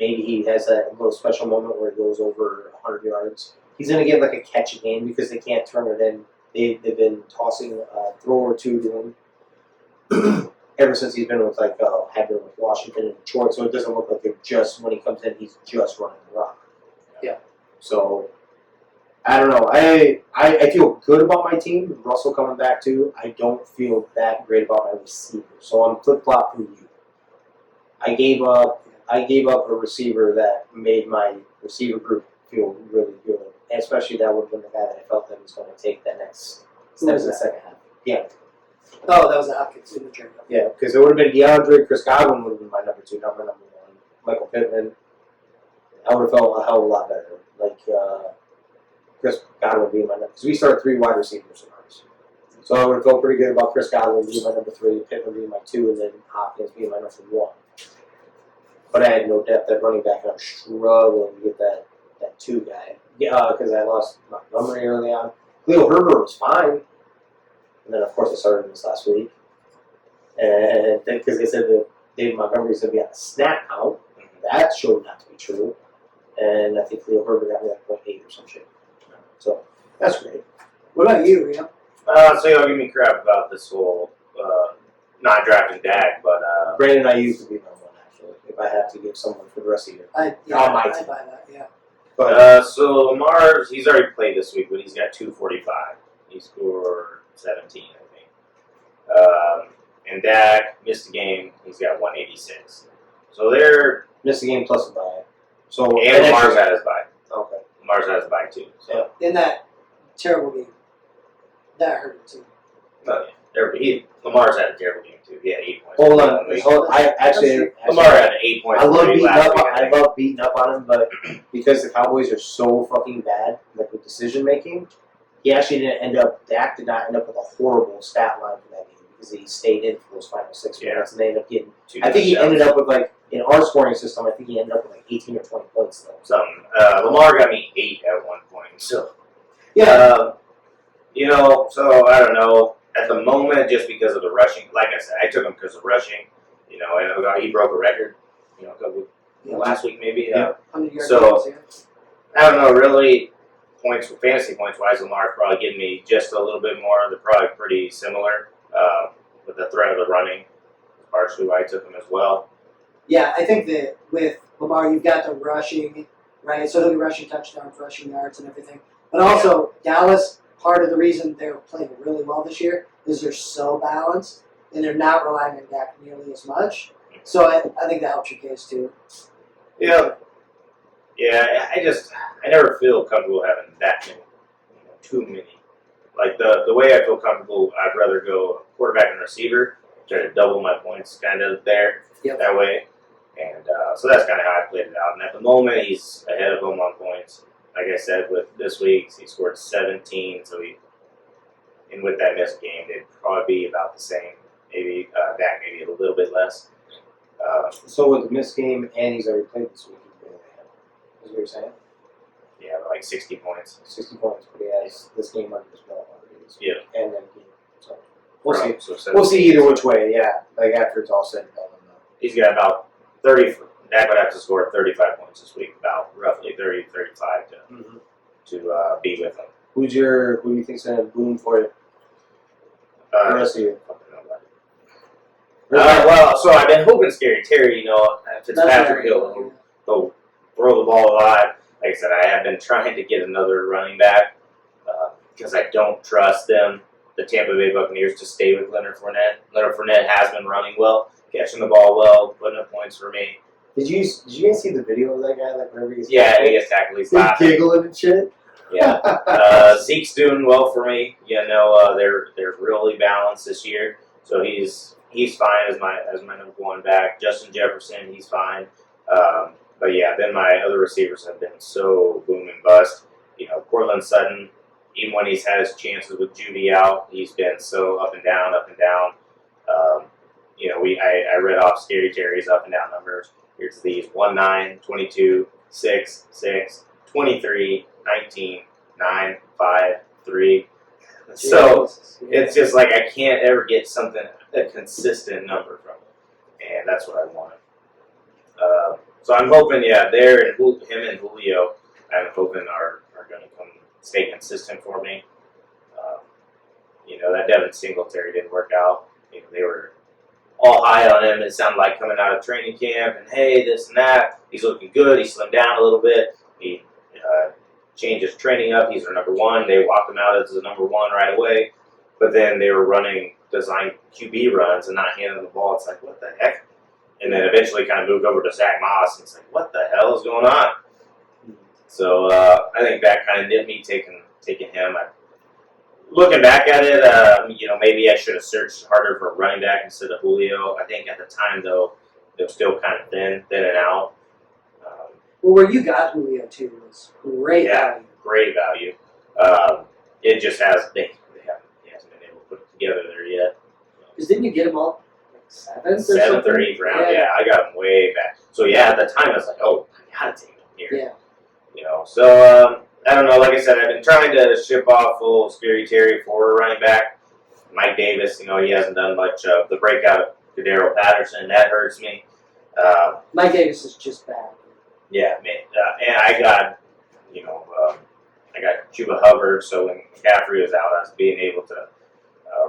maybe he has that little special moment where he goes over 100 yards. He's going to get like a catch a game because they can't turn it in they've been tossing a throw or two to him ever since he's been with had been with Washington and Detroit. So it doesn't look like they're just when he comes in, he's just running the rock. Yeah. So I don't know. I feel good about my team. With Russell coming back too. I don't feel that great about my receivers. So I'm flip flop from you. I gave up a receiver that made my receiver group feel really good. And especially that would have been the guy that I felt that was going to take that next step in the second half. Yeah. Oh, that was Hopkins in the trade. Yeah, because it would have been Deandre, Chris Godwin would have been my number 2, not my number 1. Michael Pittman. I would have felt a hell of a lot better. Chris Godwin being my number, because we started 3 wide receivers in ours. So I would have felt pretty good about Chris Godwin being my number 3, Pittman being my 2, and then Hopkins being my number 1. But I had no depth at running back, and I'm struggling to get that 2 guy. Yeah, because I lost Montgomery early on. Khalil Herbert was fine. And then, of course, I started this last week. And because they said that David Montgomery is going to be on the snap count, that showed not to be true. And I think Khalil Herbert got me like 0.8 or some shit. So that's great. What about you, Rio? So y'all give me crap about this whole not drafting Dak, but Brandon Ayuk would be my 1, actually, if I had to give someone for the rest of the year. I buy that, yeah. But so Lamar, he's already played this week, but he's got 245. He scored 17, I think. And Dak missed a game. He's got 186. So they're missed the game plus a bye. So and Lamar's had his bye. Okay. Lamar's had his bye too. So In that terrible game, that hurt him too. Lamar's had a terrible game too. He had 8 points. Hold on. I actually Lamar had 8 points. I love beating last up. week, I love beating up on him, but because the Cowboys are so fucking bad, like with decision making, he actually didn't end up. Dak did not end up with a horrible stat line for that game because he stayed in for those final 6 minutes, and they ended up getting. I think he ended up with in our scoring system. I think he ended up with 18 or 20 points though. Something. Lamar got me 8 at one point. So Yeah. So I don't know. At the moment, just because of the rushing, like I said, I took him because of rushing. And he broke a record. Last week maybe. Yeah. 100 yards So- goals, yeah. I don't know. Really, fantasy points wise, Lamar's probably getting me just a little bit more. They're probably pretty similar with the threat of the running. Partially why I took him as well. Yeah, I think that with Lamar, you've got the rushing, right? So he'll be rushing touchdowns, rushing yards, and everything. But also, Dallas, part of the reason they're playing really well this year is they're so balanced, and they're not relying on Dak nearly as much. So I think that helps your case, too. Yeah. Yeah, I never feel comfortable having that many, too many. Like the way I feel comfortable, I'd rather go quarterback and receiver, try to double my points kind of there, that way. And so that's kind of how I played it out. And at the moment, he's ahead of him on points. Like I said, with this week, he scored 17, and with that missed game, they'd probably be about the same. Maybe Dak maybe a little bit less. So with the missed game and he's already played this week, he's really ahead. Is what you're saying? Yeah, like 60 points. 60 points, but he has this game under his belt already. Yeah. And then game. So we'll see. So We'll see either which way. Yeah. Like after it's all said and done. He's got about 30. Dak would have to score 35 points this week, about roughly 30, 35 to be with him. Who do you think's gonna boom for you? The rest of you. So I've been hoping Scary Terry, Fitzpatrick he'll throw the ball a lot. Like I said, I have been trying to get another running back because I don't trust them, the Tampa Bay Buccaneers, to stay with Leonard Fournette. Leonard Fournette has been running well, catching the ball well, putting up points for me. Did you guys see the video of that guy? Like whenever he's He gets tackled. He's he's laughing. giggling and shit. Yeah. Zeke's doing well for me. They're really balanced this year, so he's fine as my number 1 back. Justin Jefferson, he's fine. But yeah, then my other receivers have been so boom and bust. Cortland Sutton, even when he's had his chances with Judy out, he's been so up and down, up and down. I read off Scary Terry's up and down numbers. Here's these: 1-9, 22, 6, 6, 23, 19, 9, 5, 3. So it's just like I can't ever get a consistent number from him, and that's what I want. So I'm hoping, him and Julio, I'm hoping are going to stay consistent for me. that Devin Singletary didn't work out. They were all high on him. It sounded like coming out of training camp, and hey, this and that. He's looking good. He slimmed down a little bit. He changed his training up. He's their number one. They walked him out as the number one right away. But then they were running design QB runs and not handing the ball. It's like, what the heck? And then eventually kind of moved over to Zach Moss, and it's like, what the hell is going on? So I think that kind of nipped me taking him. Looking back at it, maybe I should have searched harder for a running back instead of Julio. I think at the time, though, they were still kind of thin and out. Well, where you got Julio, too, was great value. Great value. It just hasn't been able to put it together there yet. Because didn't you get him all like seventh or eighth round? Yeah, I got him way back. So, at the time, I was like, oh, I got to take him here. Yeah. So I don't know. Like I said, I've been trying to ship off full Scary Terry for a running back. Mike Davis, he hasn't done much of the breakout of Cordero Patterson. That hurts me. Mike Davis is just bad. Yeah, and I got, I got Chuba Hubbard. So when McCaffrey was out, I was being able to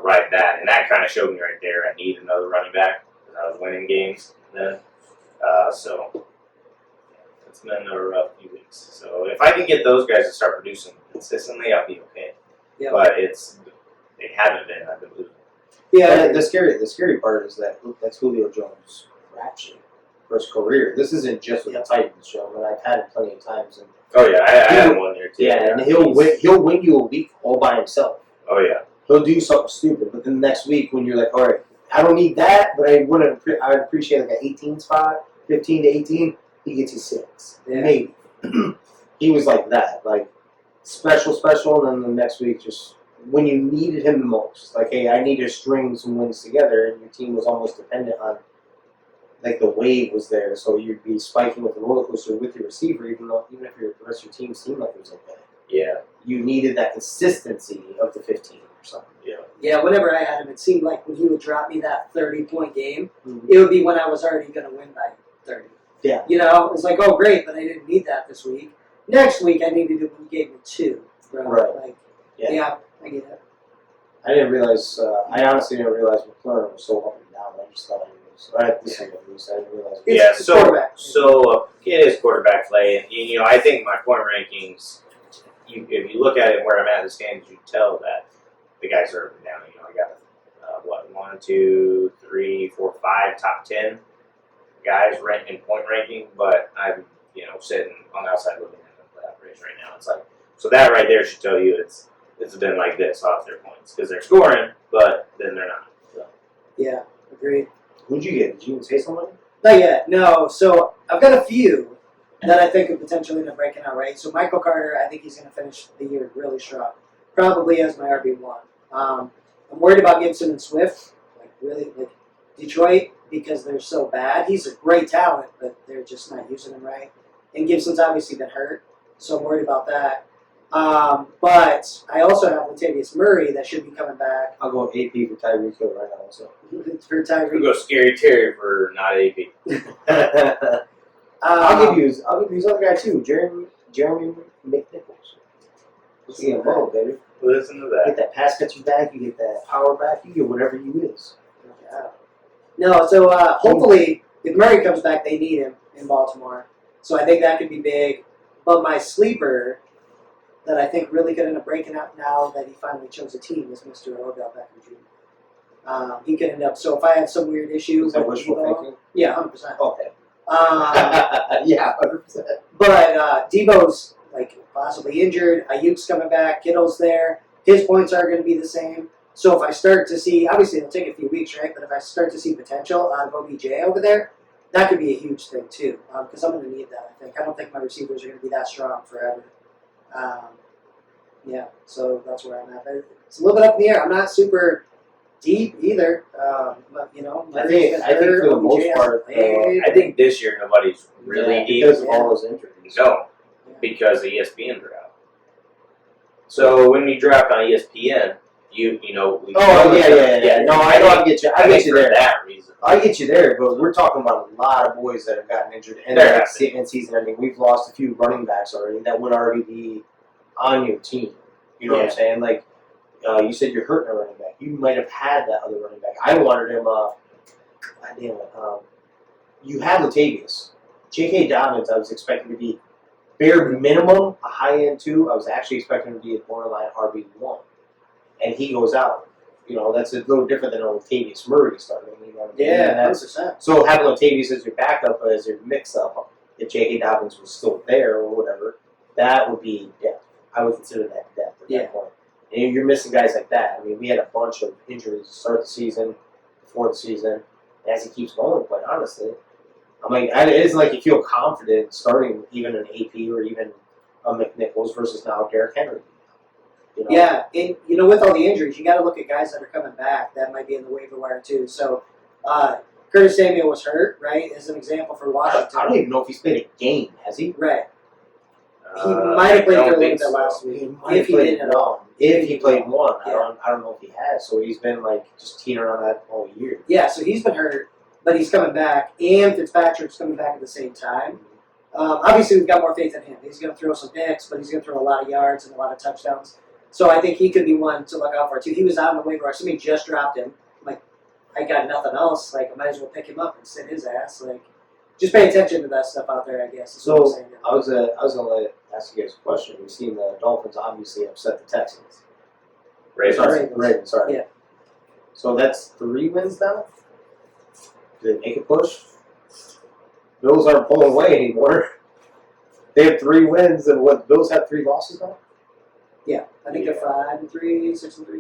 ride that, and that kind of showed me right there I need another running back because I was winning games then. So. It's been a rough few weeks. So if I can get those guys to start producing consistently, I'll be okay. Yep. But they haven't been. I've been losing. Yeah, the scary part is that's Julio Jones' rap sheet for his career. This isn't just with the Titans show, but I've had it plenty of times. And oh yeah, I had one there too. Yeah, and he'll win you a week all by himself. Oh yeah, he'll do something stupid, but then the next week when you're like, all right, I don't need that, but I would appreciate like an 18 spot, 15 to 18. He gets you 6. Yeah. Maybe. He was like that. Like, special, and then the next week, just when you needed him the most. Like, hey, I need to string some wins together, and your team was almost dependent on, like, the wave was there, so you'd be spiking with the roller coaster with your receiver, even if the rest of your team seemed like it was okay. Yeah. You needed that consistency of the 15 or something. Yeah. Yeah, whenever I had him, it seemed like when he would drop me that 30-point game, it would be when I was already going to win by 30. Yeah. It's like, oh, great, but I didn't need that this week. Next week, I needed it when you gave me 2. Right. Like, yeah, I get it. I didn't realize, I honestly didn't realize McLaurin was so up and down. I just thought he was, I didn't realize. It's quarterback. So it is quarterback play. And, I think my point rankings, if you look at it where I'm at in the standings, you tell that the guys are up and down. I got, 1, 2, 3, 4, 5 top 10 guys in point ranking, but I'm, sitting on the outside looking at the playoff race right now. It's like, so that right there should tell you it's been like this off their points because they're scoring, but then they're not. So. Yeah, agreed. Who'd you get? Did you even say somebody? Not yet, no. So I've got a few that I think could potentially end up breaking out, right? So Michael Carter, I think he's going to finish the year really strong, probably as my RB1. I'm worried about Gibson and Swift, like Detroit, because they're so bad. He's a great talent, but they're just not using him right. And Gibson's obviously been hurt, so I'm worried about that. But I also have Latavius Murray that should be coming back. I'll go AP for Tyreek Hill right now. So. For Tyreek. We'll go Scary Terry for not AP. I'll give you his other guy too, Jeremy McNichols. Let's get involved, baby. Listen to that. You get that pass catcher back, you get that power back, you get whatever you is. Yeah. No, so hopefully, if Murray comes back, they need him in Baltimore. So I think that could be big. But my sleeper that I think really could end up breaking out now that he finally chose a team is Mr. Odell Beckham Jr. He could end up. So if I have some weird issue Is that with wishful thinking? yeah, 100%. Okay. Yeah, 100%. But Debo's possibly injured. Ayuk's coming back. Kittle's there. His points are going to be the same. So if I start to see, obviously it'll take a few weeks, right? But if I start to see potential out of OBJ over there, that could be a huge thing too. Because I'm going to need that. I don't think my receivers are going to be that strong forever. Yeah, so that's where I'm at. It's a little bit up in the air. I'm not super deep either. But I think for the most part, I think this year nobody's really deep because of all those injuries. No, because the ESPN draft. So when we draft on ESPN, you know. Yeah. No, I get you. I get you there. For that reason. I get you there, but we're talking about a lot of boys that have gotten injured in the season. I mean, we've lost a few running backs already that would already be on your team. You know what I'm saying? Like, you said you're hurting a running back. You might have had that other running back. I wanted him. Damn it. You had Latavius. J.K. Dobbins, I was expecting to be bare minimum a high end 2. I was actually expecting him to be a borderline RB1. And he goes out. That's a little different than a Latavius Murray starting. Yeah, that's 100%. so having Latavius as your backup, as your mix-up, if J.K. Dobbins was still there or whatever, that would be depth. I would consider that depth at that point. And you're missing guys like that. I mean, we had a bunch of injuries to start the season, before the season, and as he keeps going, quite honestly. I mean, it isn't like you feel confident starting even an AP or even a McNichols versus now Derrick Henry. Yeah, and with all the injuries, you got to look at guys that are coming back. That might be in the waiver wire too. So, Curtis Samuel was hurt, right? As an example for Washington. I don't even know if he's played a game, has he? Right. He might have played for a little bit last week. If he did at all. If he played one. Yeah. I don't know if he has. So he's been just teetering on that all year. Yeah, so he's been hurt, but he's coming back, and Fitzpatrick's coming back at the same time. Obviously, we've got more faith in him. He's going to throw some picks, but he's going to throw a lot of yards and a lot of touchdowns. So I think he could be one to look out for, too. He was out on the waiver wire. Somebody just dropped him. I got nothing else. I might as well pick him up and sit his ass. Just pay attention to that stuff out there, I guess. So I was going to ask you guys a question. We've seen the Dolphins obviously upset the Texans. Ravens, sorry. Yeah. So that's 3 wins now? Did they make a push? Bills aren't pulling away anymore. They have 3 wins, and what? Bills have 3 losses now? Yeah, I think they're 5-3, 6-3, something like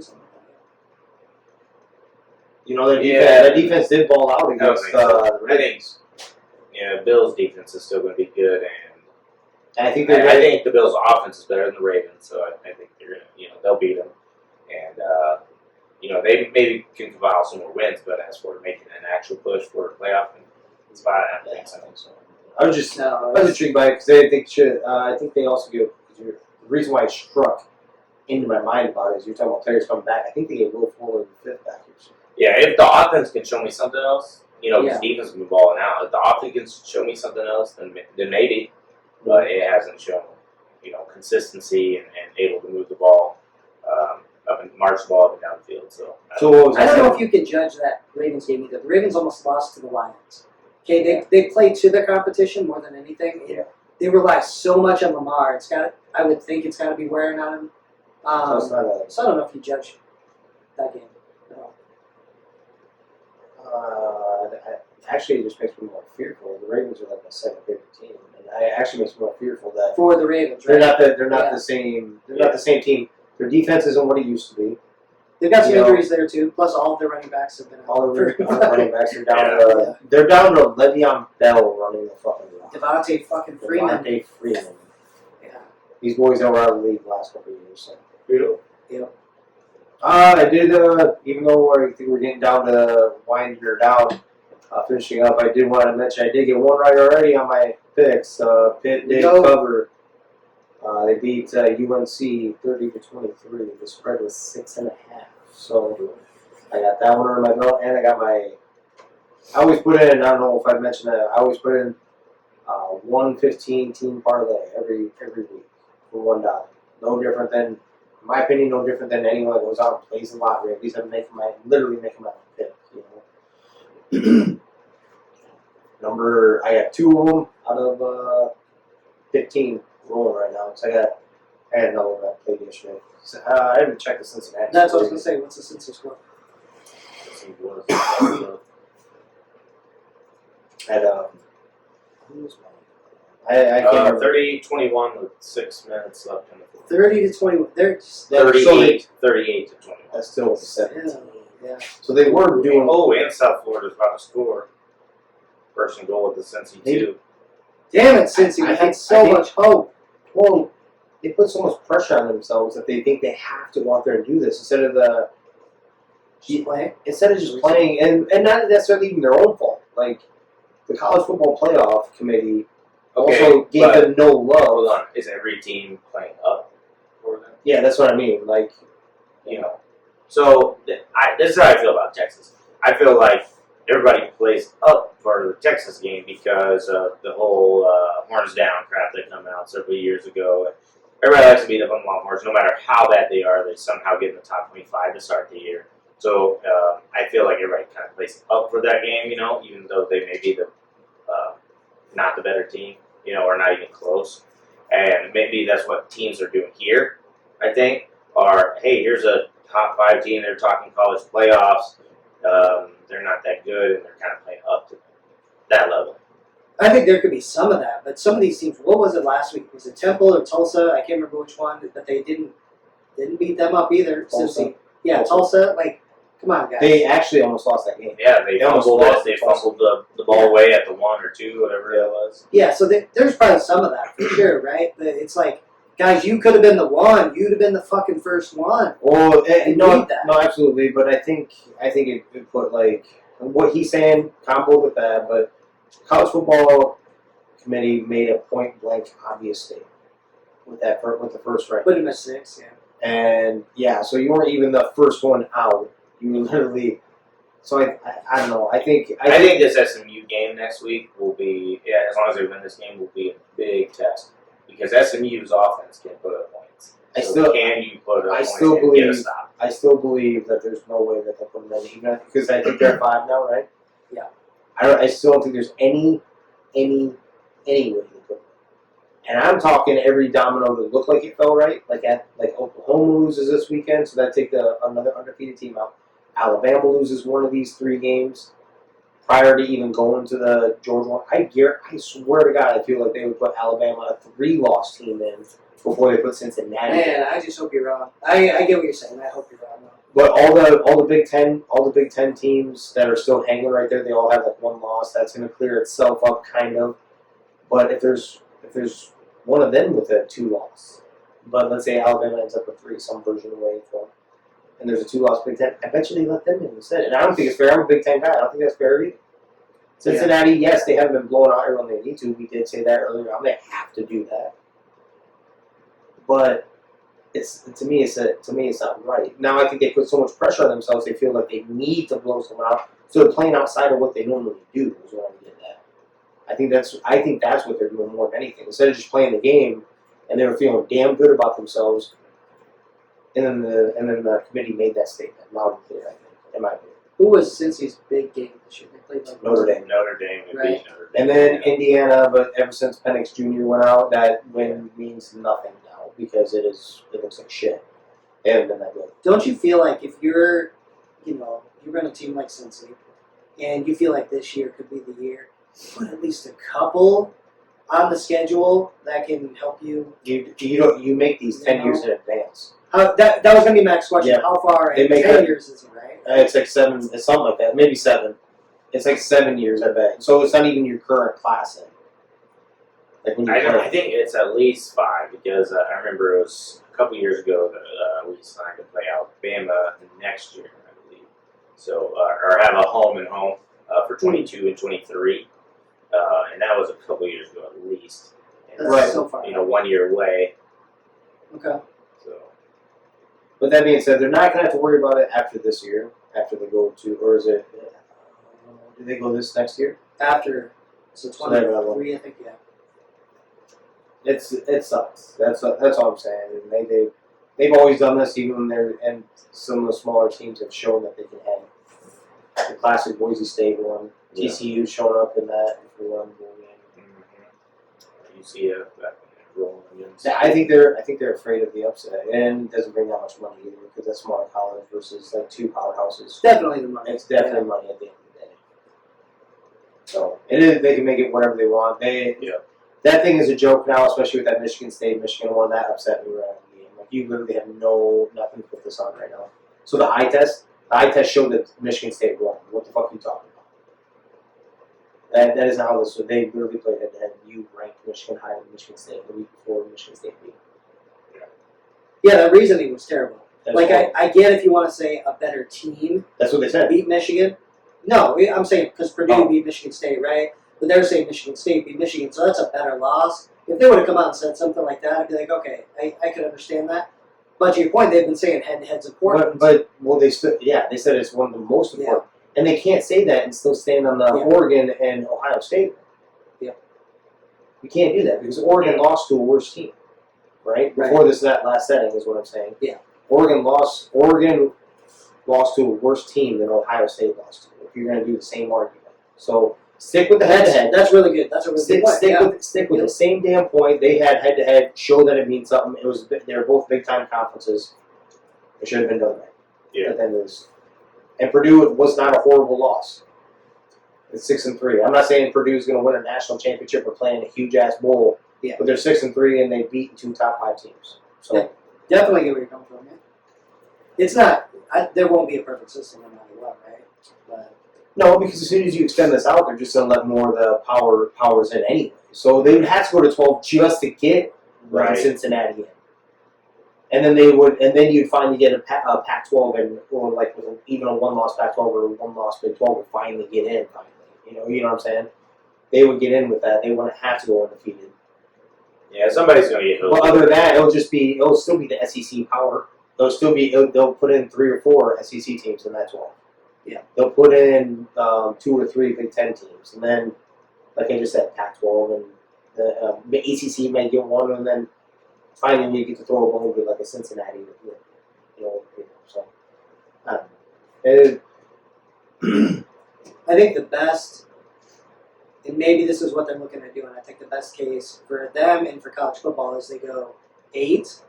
that. Their defense did ball out against the Ravens. Bills' defense is still going to be good, and I think I think the Bills' offense is better than the Ravens, so I think they're going to, they'll beat them, and they maybe can compile some more wins, but as for making an actual push for a playoff, it's fine. I don't think so. I was intrigued by it because I think they also give the reason why it struck into my mind about it is you're talking about players coming back. I think they gave Will Fuller the 5th back here. Yeah, if the offense can show me something else, Yeah. the defense will be balling out. If the offense can show me something else, then maybe. But it hasn't shown, consistency and able to move the ball up and march the ball up and down the field. So I don't know if you can judge that Ravens game either. The Ravens almost lost to the Lions. Okay, they play to their competition more than anything. Yeah. They rely so much on Lamar. I would think it's got to be wearing on him. So I don't know if you judge that game at all. Actually, it just makes me more fearful. The Ravens are like my second favorite team, and it actually makes me more fearful that For the Ravens, they're right? not the same. They're not the same team. Their defense isn't what it used to be. They've got some injuries there too. Plus, all of their running backs have been out. All the running backs are down. They're down to Le'Veon Bell running the fucking rock. Devontae fucking Freeman. Yeah. These boys that were out of the league the last couple of years. So. Yeah. I did, even though I think we're getting down to winding her down, finishing up, I did want to mention I did get one right already on my picks. Pitt did cover. They beat UNC 30-23. The spread was 6.5. So I got that one under my belt, and I got my. I always put in. I don't know if I mentioned that. I always put in 115 team parlay every week for $1. No different than, in my opinion, no different than anyone that goes out and plays the lottery. At least I'm literally making my own pick. I got 2 of them out of 15 rolling right now. So I had another one that I played yesterday. So, I haven't checked the Cincinnati. That's what I was going to say. What's the Cincy score? I can't remember. 30-21 with 6 minutes left in the fourth. 30-21. They're just 38 to 21. That's still 17. Yeah. So they were doing. Oh, and South Florida's about to score. First and goal with the Cincy 2. Damn it, Cincy. We had so much hope. Well, they put so much pressure on themselves that they think they have to go out there and do this instead of just playing and not necessarily even their own fault. Like the College Football Playoff Committee also gave them no love. Hold on, is every team playing up for them? Yeah, that's what I mean. Like, So this is how I feel about Texas. I feel like everybody plays up for the Texas game because of the whole horns down crap that came out several years ago. everybody likes to beat up on Longhorns, no matter how bad they are. They somehow get in the top 25 to start the year. So I feel like everybody kind of plays up for that game, even though they may be the not the better team, or not even close. And maybe that's what teams are doing here, I think, are, hey, here's a top 5 team. They're talking college playoffs. They're not that good, and they're kind of playing up to that level. I think there could be some of that, but some of these teams. What was it last week? Was it Temple or Tulsa? I can't remember which one, but they didn't beat them up either. Tulsa. Tulsa. Like, come on, guys. They actually almost lost that game. Yeah, they fumbled it. They fumbled the ball away at the 1 or 2, whatever it was. Yeah, so there's probably some of that for sure, right? But it's like, guys, you could have been the one. You'd have been the fucking first one. Well, no, that. no, absolutely. But I think it put like what he's saying combo with that. But college football committee made a point blank obvious statement with the first right. Put him at 6, yeah. And yeah, so you weren't even the first one out. You were literally. So I don't know. I think this SMU game next week will be, as long as they win this game, will be a big test because SMU's offense can put up points. Can you put up points and get a stop? I still believe that there's no way that they'll put them in, even because I think they're 5 now, right? Yeah. I still don't think there's any way they put them. And I'm talking every domino that looked like it fell right. Like Oklahoma loses this weekend, so that take another undefeated team out. Alabama loses one of these 3 games prior to even going to the Georgia one. I swear to God, I feel like they would put Alabama, a 3-loss team, in before they put Cincinnati. Man, I just hope you're wrong. I get what you're saying. I hope you're wrong. But all the Big Ten teams that are still hanging right there, they all have like 1 loss. That's going to clear itself up, kind of. But if there's one of them with a 2-loss, but let's say Alabama ends up with 3, some version away from, and there's a 2-loss Big Ten, I bet you they let them in instead. And I don't think it's fair. I'm a Big Ten guy. I don't think that's fair either. Cincinnati, yes, they haven't been blowing out everyone they need to. We did say that earlier on. They have to do that. But to me, it's not right. Now I think they put so much pressure on themselves. They feel like they need to blow someone out, so they're playing outside of what they normally do. Is what I'm getting at. I think that's what they're doing more than anything. Instead of just playing the game, and they were feeling damn good about themselves, and then the committee made that statement loud and clear. I think, in my opinion. Who was Cincy's big game this year? They played like Notre Dame. Right. And then Indiana, but ever since Penix Jr. went out, that win means nothing now because it looks like shit. They haven't been that good. Don't you feel like if you're run a team like Cincy, and you feel like this year could be the year, put at least a couple on the schedule that can help you. You make these 10 years in advance. That was going to be my next question. Yeah. How far in 10 years is it, right? It's like 7. It's something like that. Maybe 7. It's like 7 years, I bet. So it's not even your current class. Like when I think it's at least 5 because I remember it was a couple years ago that we signed to play Alabama next year, I believe. So or have a home and home for 22 and 23, and that was a couple years ago at least. And That's so far. 1 year away. Okay. So. But that being said, they're not going to have to worry about it after this year. After they go to, or is it? Do they go this next year? After, so 23, I think, yeah. It sucks. That's all I'm saying. And they've always done this, even when they're and some of the smaller teams have shown that they can hang. The classic Boise State one, TCU showing up in that one. UCF rolling against. I think they're afraid of the upset, and it doesn't bring that much money either because that's smaller college versus like 2 powerhouses. Definitely the money. It's definitely money at the end of the day. So it is. They can make it whatever they want. That thing is a joke now, especially with that Michigan one. That upset me right out of the game. Like you literally have nothing to put this on right now. So the eye test showed that Michigan State won. What the fuck are you talking about? That is not how this was. They literally played head to head. You ranked Michigan higher than Michigan State the week before Michigan State beat. Yeah, that reasoning was terrible. I get if you want to say a better team. That's what they said. Beat Michigan. No, I'm saying because Purdue beat Michigan State, right? But they're saying Michigan State beat Michigan, so that's a better loss. If they would have come out and said something like that, I'd be like, okay, I could understand that. But to your point, they've been saying head-to-head's important. But they said it's one of the most important. Yeah. And they can't say that and still stand on the Oregon and Ohio State. Yeah. We can't do that because Oregon lost to a worse team. right? Before that last setting is what I'm saying. Yeah. Oregon lost to a worse team than Ohio State lost to. If you're going to do the same argument, so stick with the head-to-head. That's really good. That's a really good point. Stick with the same damn point. They had head-to-head. Show that it means something. They were both big-time conferences. It should have been done right. Yeah. But then and Purdue was not a horrible loss. It's 6-3. I'm not saying Purdue's going to win a national championship or play in a huge-ass bowl. Yeah. But they're 6-3 and they beat 2 top 5 teams. So yeah, definitely get where you're coming from, man. It's not. There won't be a perfect system no matter what, right? But no, because as soon as you extend this out, they're just going to let more of the powers in anyway. So they would have to go to 12 just to get Cincinnati in. And then you'd finally get a Pac-12 or like with even a one-loss Pac-12 or a one-loss Big 12 would finally get in. Finally, you know what I'm saying? They would get in with that. They wouldn't have to go undefeated. Yeah, somebody's going to get hooked. Well, other than that, it'll still be the SEC power. They'll put in 3 or 4 SEC teams in that 12. Yeah. They'll put in 2 or 3 Big 10 teams, and then, like I just said, Pac-12 and the ACC may get one, and then finally you get to throw a ball with like a Cincinnati, So, I don't know. I think the best, and maybe this is what they're looking at doing. I think the best case for them and for college football is they go 8,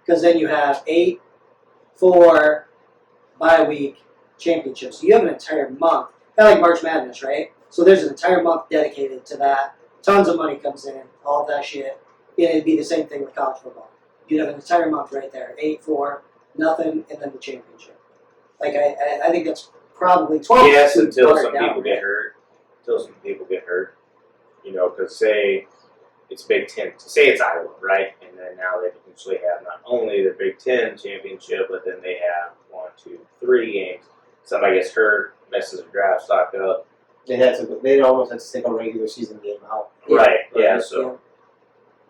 because then you have 8 for bye week championships. So you have an entire month, kind of like March Madness, right? So there's an entire month dedicated to that. Tons of money comes in, all of that shit. And it'd be the same thing with college football. You'd have an entire month right there, 8 for nothing, and then the championship. Like I think that's probably 12. Yes, until some people get hurt. Because say it's Big Ten. Say it's Iowa, right? And then now they potentially have not only the Big Ten championship, but then they have 1, 2, 3 games. Somebody gets hurt, messes the draft stock up. They almost had to take a regular season game out. Right. Yeah. So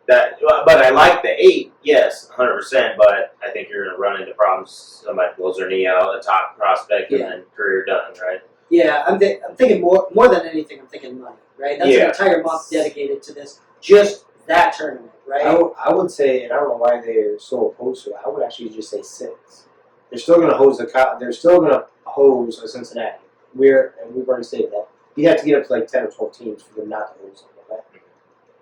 that, but I like the 8. Yes, 100%. But I think you're going to run into problems. Somebody blows their knee out, a top prospect, and then career done. Right. Yeah, I'm thinking more than anything. I'm thinking money. Right. That's an entire month dedicated to this. Just that tournament, right? I would say, and I don't know why they're so opposed to it. I would actually just say 6. They're still going to hose They're still going to hose Cincinnati. And we've already stated that you have to get up to like 10 or 12 teams for them not to hose them. Okay?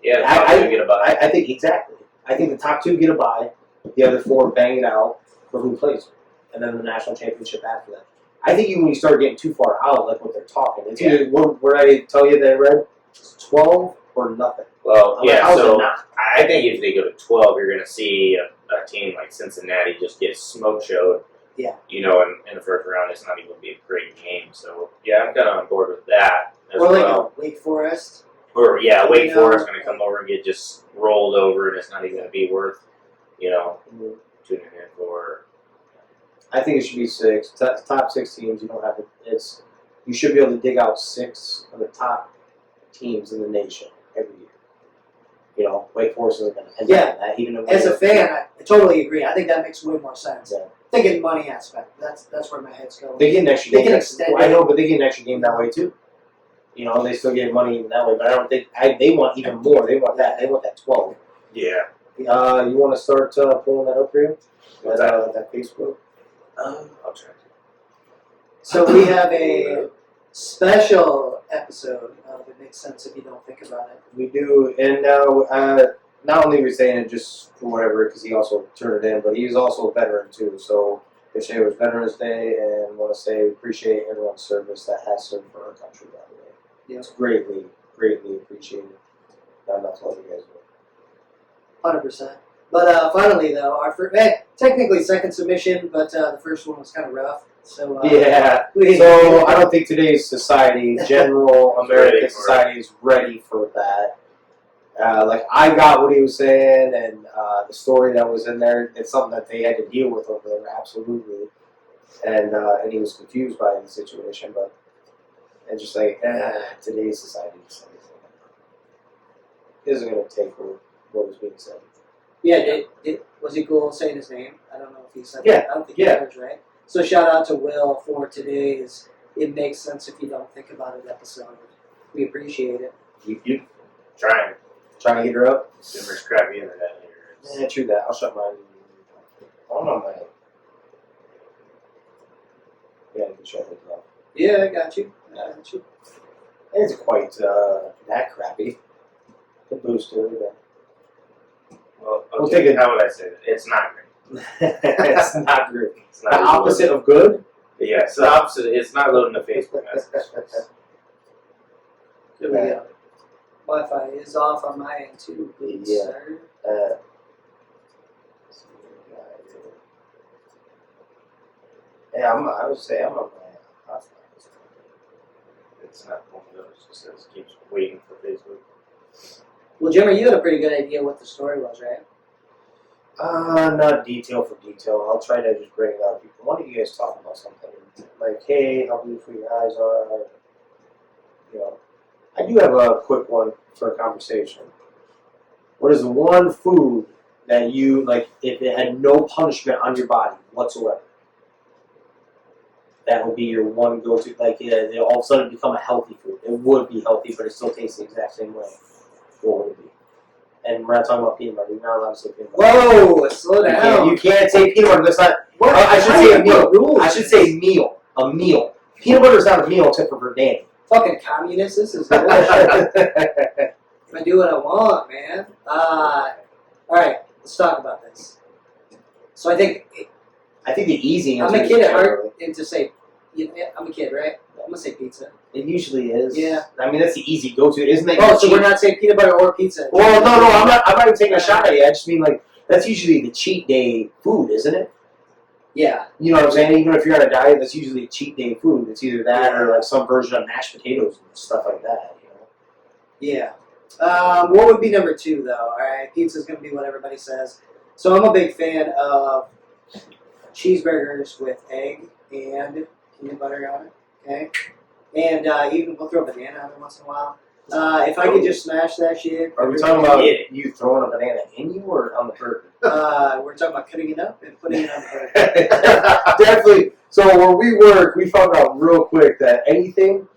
Yeah, I get a bye. I think exactly. I think the top 2 get a bye. The other 4 bang it out for who plays them, and then the national championship after that. I think even when you start getting too far out, like what they're talking, it's either where I tell you that I read, it's 12 or nothing. Well, so I think if they go to 12, you're going to see a team like Cincinnati just get smoke showed. Yeah. In the first round, it's not even going to be a great game. So, yeah, I'm kind of on board with that as or well. Like Wake Forest. Or, Wake Forest going to come over and get just rolled over, and it's not even going to be worth, tuning in for. I think it should be 6. Top 6 teams, you don't have to. You should be able to dig out 6 of the top teams in the nation every year. Wake Forest isn't going to end up in that. Even as a fan, I totally agree. I think that makes way more sense. Yeah. Thinking money aspect, that's where my head's going. They get an extra game. They can extend it. I know, but they get an extra game that way too. They still get money that way, but I don't think they want even more. They want that. They want that 12. Yeah. You want to start pulling that up for you? That Facebook. I'll try. So we have a special episode of It Makes Sense If You Don't Think About It. We do, and not only are we saying it just for whatever, because he also turned it in, but he's also a veteran too. So this year was Veterans Day, and want to say we appreciate everyone's service that has served for our country, by the way. Yeah. It's greatly, greatly appreciated. That's all you guys do. 100%. But finally, though, our technically second submission, but the first one was kind of rough. So so I don't think today's society, general American society, is ready for that. I got what he was saying, and the story that was in there, it's something that they had to deal with over there, absolutely. And he was confused by the situation, but and just today's society isn't going to take what was being said. Yeah, was he cool saying his name? I don't know if he said that. I don't think he was, right? So shout out to Will for today's It Makes Sense If You Don't Think About It episode. We appreciate it. You trying to get her up? super crappy internet here. Yeah, true that. I'll shut mine. I don't know my. Yeah, I can shut it off. Yeah, I got you. It's quite that crappy. The booster. Well, We'll okay, take it. how would I say that? It's not great. It's not good. It's The not opposite of good. Yeah, it's the opposite. It's not loading the Facebook messages. There we go. Wi-Fi is off on my end too, please, Yeah. sir. Yeah, I would say I'm on my hotspot. It's not one of those. It just keeps waiting for Facebook. Well, Jimmer, you had a pretty good idea what the story was, right? Not detail for detail. I'll try to just bring it up. Why don't you guys talk about something? Like, hey, how beautiful your eyes are. You know, I do have a quick one for a conversation. What is the one food that you, like, if it had no punishment on your body whatsoever, that would be your one go-to? Like, it all of a sudden become a healthy food. It would be healthy, but it still tastes the exact same way. What would it be? And we're not talking about peanut butter. You're not allowed to say peanut butter. Whoa, slow down. You can't say peanut butter. That's not. What? I should How say do a you meal. put rules? I should say meal. A meal. Peanut butter is not a meal except for Danny. Fucking communist, this is bullshit. I do what I want, man. Alright, let's talk about this. So I think, I think the easy answer I'm a is kid at generally- heart, and to say, I'm a kid, right? I'm gonna say pizza. It usually is. Yeah. I mean, that's the easy go-to, isn't it? Oh, so we're not saying peanut butter or pizza? Well, no, I'm not even taking a shot at you. I just mean, like, that's usually the cheat day food, isn't it? Yeah. You know what I'm saying? Even if you're on a diet, that's usually a cheat day food. It's either that or like some version of mashed potatoes and stuff like that. You know? Yeah. What would be number 2, though? Alright, pizza's gonna be what everybody says. So I'm a big fan of cheeseburgers with egg and peanut butter on it, okay? And even we'll throw a banana on it once in a while. If I could just smash that shit. Are we talking about Yeah. you throwing a banana in you or on the burger? We're talking about cutting it up and putting it on the burger. Definitely. So where we work, we found out real quick that anything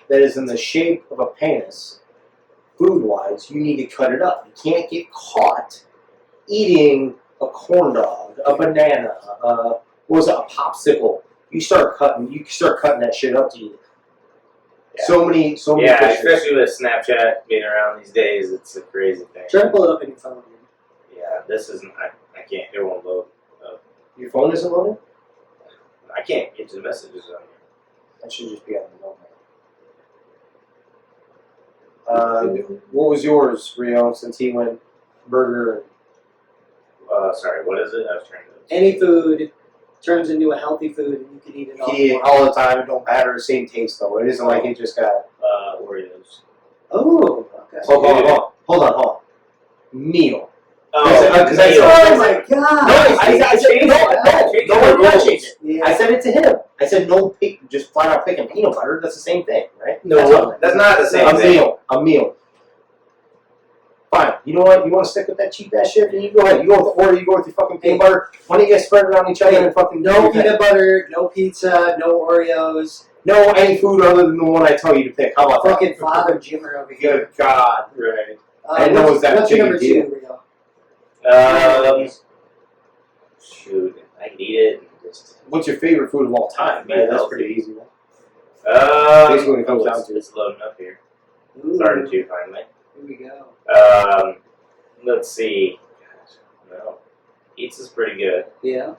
that is in the shape of a penis, food-wise, you need to cut it up. You can't get caught eating a corn dog, a banana, what was it, a popsicle. You start cutting that shit up to eat it. Yeah. So many Yeah, pictures. especially with Snapchat being around these days, it's a crazy thing. Try to pull it up in your phone. Yeah, this isn't. I can't. It won't load. Your phone isn't loaded? I can't get to the messages on here. That should just be on the mobile. What was yours, Rio, since he went burger? Sorry, what is it? I was trying to. Any food turns into a healthy food and you can eat it all. He ate it all the time. It don't matter. Same taste though. It isn't like he just got. Oreos. Oh, okay. Hold on. Meal. Oh, Because I meal. said- Oh my god! No, I said no one rules. touched it. Yeah. I said it to him. I said no, just flat out picking peanut butter. That's the same thing, right? No, that's not the same thing. A meal. Fine. You know what? You want to stick with that cheap ass shit? Then you go ahead. You go with Oreo. You go with your fucking peanut butter. Why don't you guys spread it on each other and fucking No peanut butter, no pizza, no Oreos. No any food other than the one I tell you to pick. How about that? Fucking Father Jimmer over here. Good God. Right. I didn't know it was that what's big your a number deal. 2, Rio? Shoot, I can eat it. And just, What's your favorite food of all time? Yeah, Man, that's healthy. pretty easy. basically when it comes down to it. it's loading up here. Ooh, Starting to finally. Here we go. Let's see. Gosh, no, pizza's pretty good. Yeah.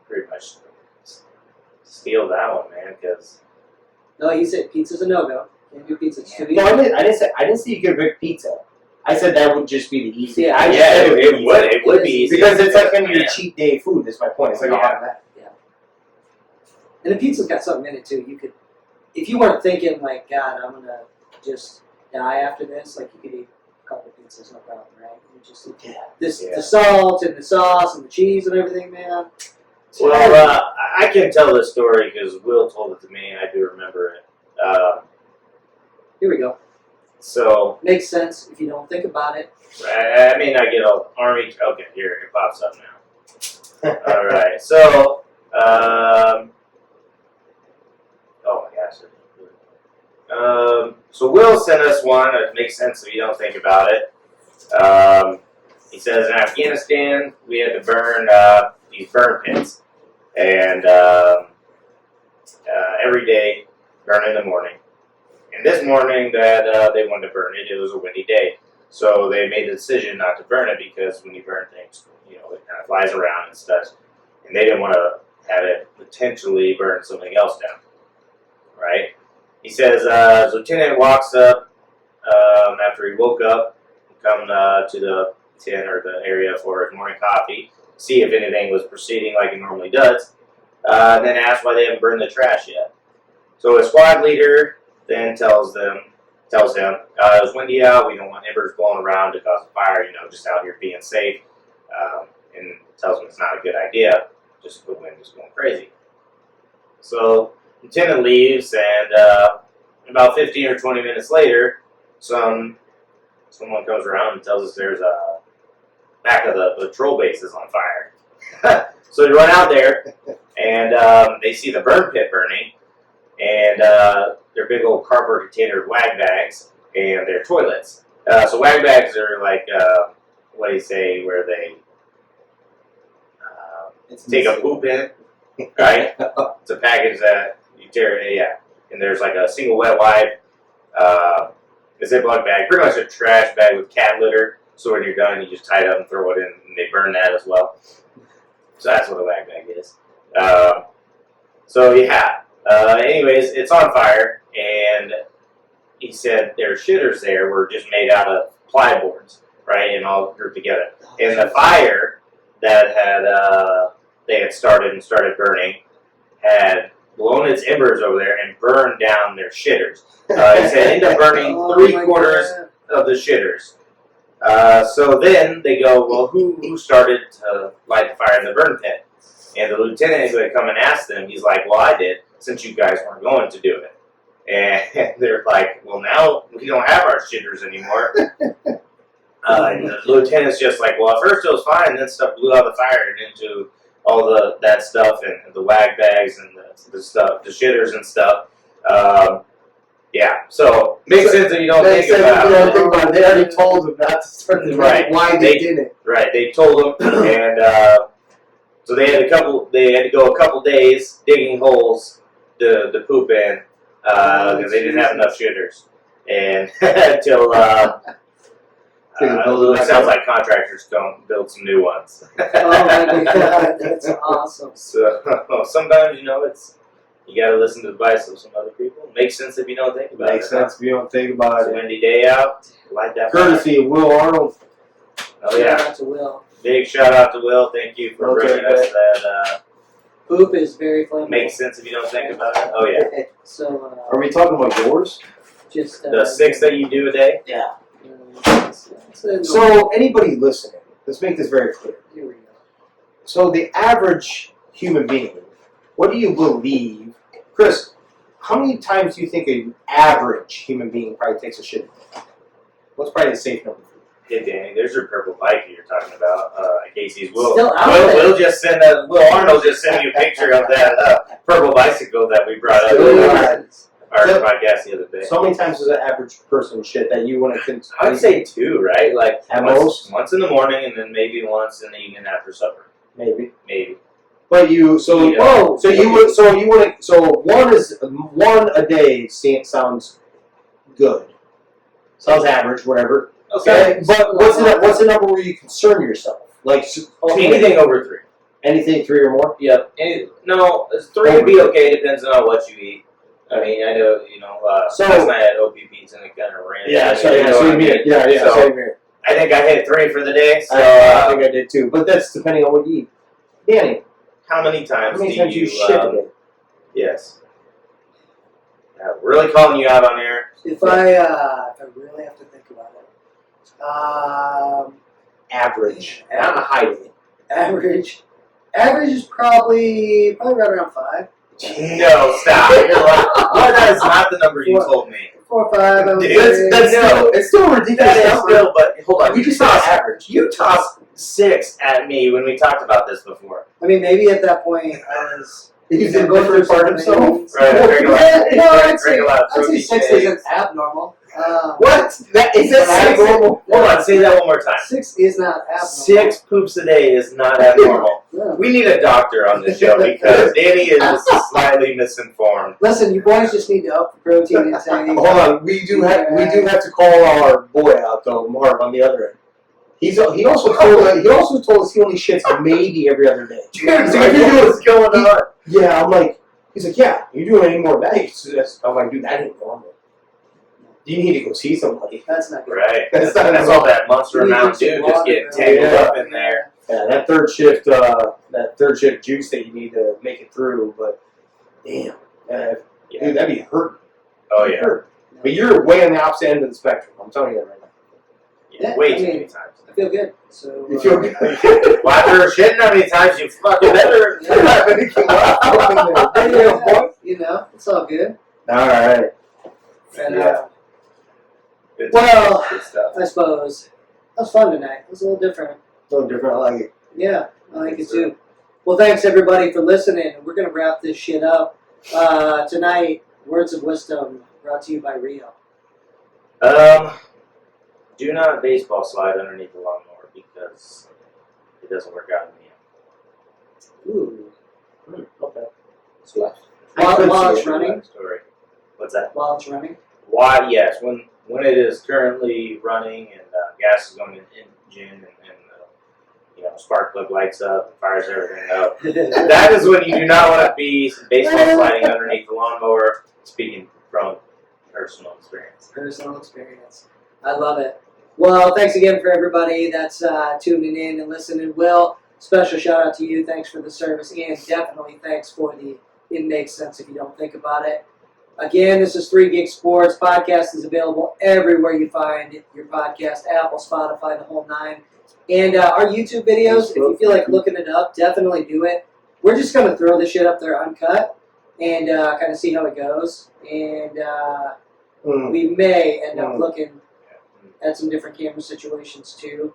Pretty much steal that one, man. Because No, you said pizza's a no-go. Can't do pizza. It's too easy. No, I didn't say you could pick pizza. I said that would just be the easy. Yeah. I just yeah, said it would be easy because it's like kind of your Yeah. cheat day food. Is my point. It's like Yeah. And the pizza's got something in it too. You could, if you weren't thinking like, God, I'm gonna just die after this, like you could eat a couple pizzas, no problem, right? You just the salt and the sauce and the cheese and everything, man. Well, I can tell this story because Will told it to me, and I do remember it. Here we go. So, Makes sense if you don't think about it. I may not get an army. Okay, here it pops up now. All right, so, oh my gosh. So Will sent us one. It makes sense if you don't think about it. He says in Afghanistan we had to burn these burn pits, and every day, burn in the morning. And this morning that they wanted to burn it, it was a windy day. So they made the decision not to burn it because when you burn things, it kind of flies around and stuff. And they didn't want to have it potentially burn something else down. Right? He says, his lieutenant walks up after he woke up, come to the tent or the area for his morning coffee, see if anything was proceeding like it normally does, then ask why they haven't burned the trash yet. So his squad leader then tells him, it was windy out, we don't want embers blowing around to cause a fire, just out here being safe, and tells him it's not a good idea, just the wind is going crazy. So Lieutenant leaves, and about 15 or 20 minutes later, someone comes around and tells us there's a back of the patrol base is on fire. So they run out there, and they see the burn pit burning, and their big old cardboard container wag bags and their toilets. So wag bags are like, what do you say, where they take a poop in, right? It's a package that you tear it, yeah. And there's like a single wet wipe, a Ziploc bag, pretty much a trash bag with cat litter. So when you're done, you just tie it up and throw it in, and they burn that as well. So that's what a wag bag is. So yeah. Anyways, it's on fire, and he said their shitters there were just made out of plyboards, right, and all grouped together. And the fire that they had started burning had blown its embers over there and burned down their shitters. He said it ended up burning 3/4 of the shitters. So then they go, well, who started to light the fire in the burn pit? And the lieutenant who had come and asked them, he's like, well, I did, since you guys weren't going to do it. And they're like, well, now we don't have our shitters anymore. And the lieutenant's just like, well, at first it was fine, and then stuff blew out the fire into all that stuff and the wag bags and the stuff, the shitters and stuff. Yeah, so makes sense if you don't think about it. They already told him not to start the right. Why they did it? Right, they told him, and so they had to go a couple days digging holes to poop in because they didn't have enough shitters, and until it sounds like contractors don't build some new ones. Oh my God, that's awesome. So sometimes you got to listen to the advice of some other people. Makes sense if you don't think about it. Makes sense if you don't think about It's a it. windy day out. Light that Courtesy of Will Arnold. Oh yeah. Shout out to Will. Big shout out to Will. Thank you for bringing us that. Poop is very flammable. Makes sense if you don't think about it. Oh yeah. So, Are we talking about yours? just The 6 that you do a day. Yeah. So So, anybody listening, let's make this very clear. here we go. So, the average human being, what do you believe? Chris, how many times do you think an average human being probably takes a shit? What's probably the safe number? Hey Danny, there's your purple bike you're talking about. Casey's Will. Still out there. Will Arnold just sent me a picture of that purple bicycle that we brought up Still in out. our podcast the other day. So many times does an average person shit that you want to I would say 2, right? Like At once in the morning, and then maybe once in the evening after supper. maybe. Yeah. But one a day sounds good. Sounds average, whatever. Okay. But what's the number where you concern yourself? Like Anything over 3. anything 3 or more? Yep. 3 would be okay. Depends on what you eat. I mean, I know, So- last night I had OP pizza and it kind of ran. Same here. So, Same here. I think I hit 3 for the day. So, I think I did too. But that's depending on what you eat. Danny, how many times how many do times you shit a day? Yes. Really calling you out on air. If I really have to think about it, Average. Not a high day. average is probably right around 5. No, stop. You're like, well, that is not the number you told me. 4 or 5. I would Dude, say. It's still a ridiculous That is number. still, but hold on. You just said average. You tossed 6 at me when we talked about this before. I mean, maybe at that point I was. He's going through part himself. Right, Well, drink a lot- yeah, no, I'd drink say a lot of 6 protein isn't shakes. abnormal. What? That is that That's abnormal? Hold on, say that one more time. 6 is not abnormal. 6 poops a day is not abnormal. Yeah. We need a doctor on this show because Danny is slightly misinformed. Listen, you boys just need to up the protein intake. Hold on, we do have to call our boy out though, Marv, on the other end. He also told us he only shits maybe every other day. Dude, what's going on? Yeah, I'm like, he's like, yeah, you doing any more of that? I'm like, dude, that ain't normal. You need to go see somebody. That's not good. Right. That's That's all that monster You need amount, to dude, drink just some getting water, tangled bro. up in there. Yeah, that third shift juice that you need to make it through, but damn, Yeah. dude, that'd be hurting. Oh, yeah. Hurt. But you're way on the opposite end of the spectrum. I'm telling you that right now. Yeah, Way I too mean- many times. I feel good. So You feel good? Well, after shitting how many times you fucking better. You know, it's all good. All right. And, Yeah. Good Well, stuff, good stuff. I suppose that was fun tonight. It was a little different. A little different. I like it. Yeah, I like it too. Well, thanks everybody for listening. We're gonna wrap this shit up tonight. Words of wisdom brought to you by Rio. Do not baseball slide underneath the lawnmower because it doesn't work out in the end. Ooh, Okay. So, While it's running? Story. What's that? while it's running. Why? Yes, when it is currently running and gas is going in the engine and spark plug lights up and fires everything up. That is when you do not want to be baseball sliding underneath the lawnmower. Speaking from personal experience. Personal experience. I love it. Well, thanks again for everybody that's tuning in and listening. Will, special shout out to you. Thanks for the service, and definitely thanks for the It Makes Sense If You Don't Think About It. Again, this is 3 Gig Sports. Podcast is available everywhere you find your podcast, Apple, Spotify, the whole 9. And our YouTube videos, if you feel like looking it up, definitely do it. We're just going to throw this shit up there uncut and kind of see how it goes. And we may end up looking at some different camera situations too.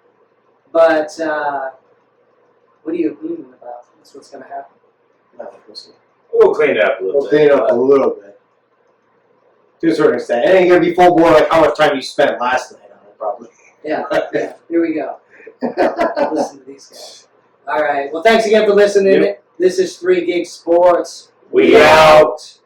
But what are you about? That's what's going to happen. We'll clean it up a little We'll bit. clean it up a little bit. To a certain extent. It ain't going to be full bore like how much time you spent last night on it, probably. Yeah, here we go. Listen to these guys. All right. Well, thanks again for listening. Yep. This is 3 Gig Sports. We out.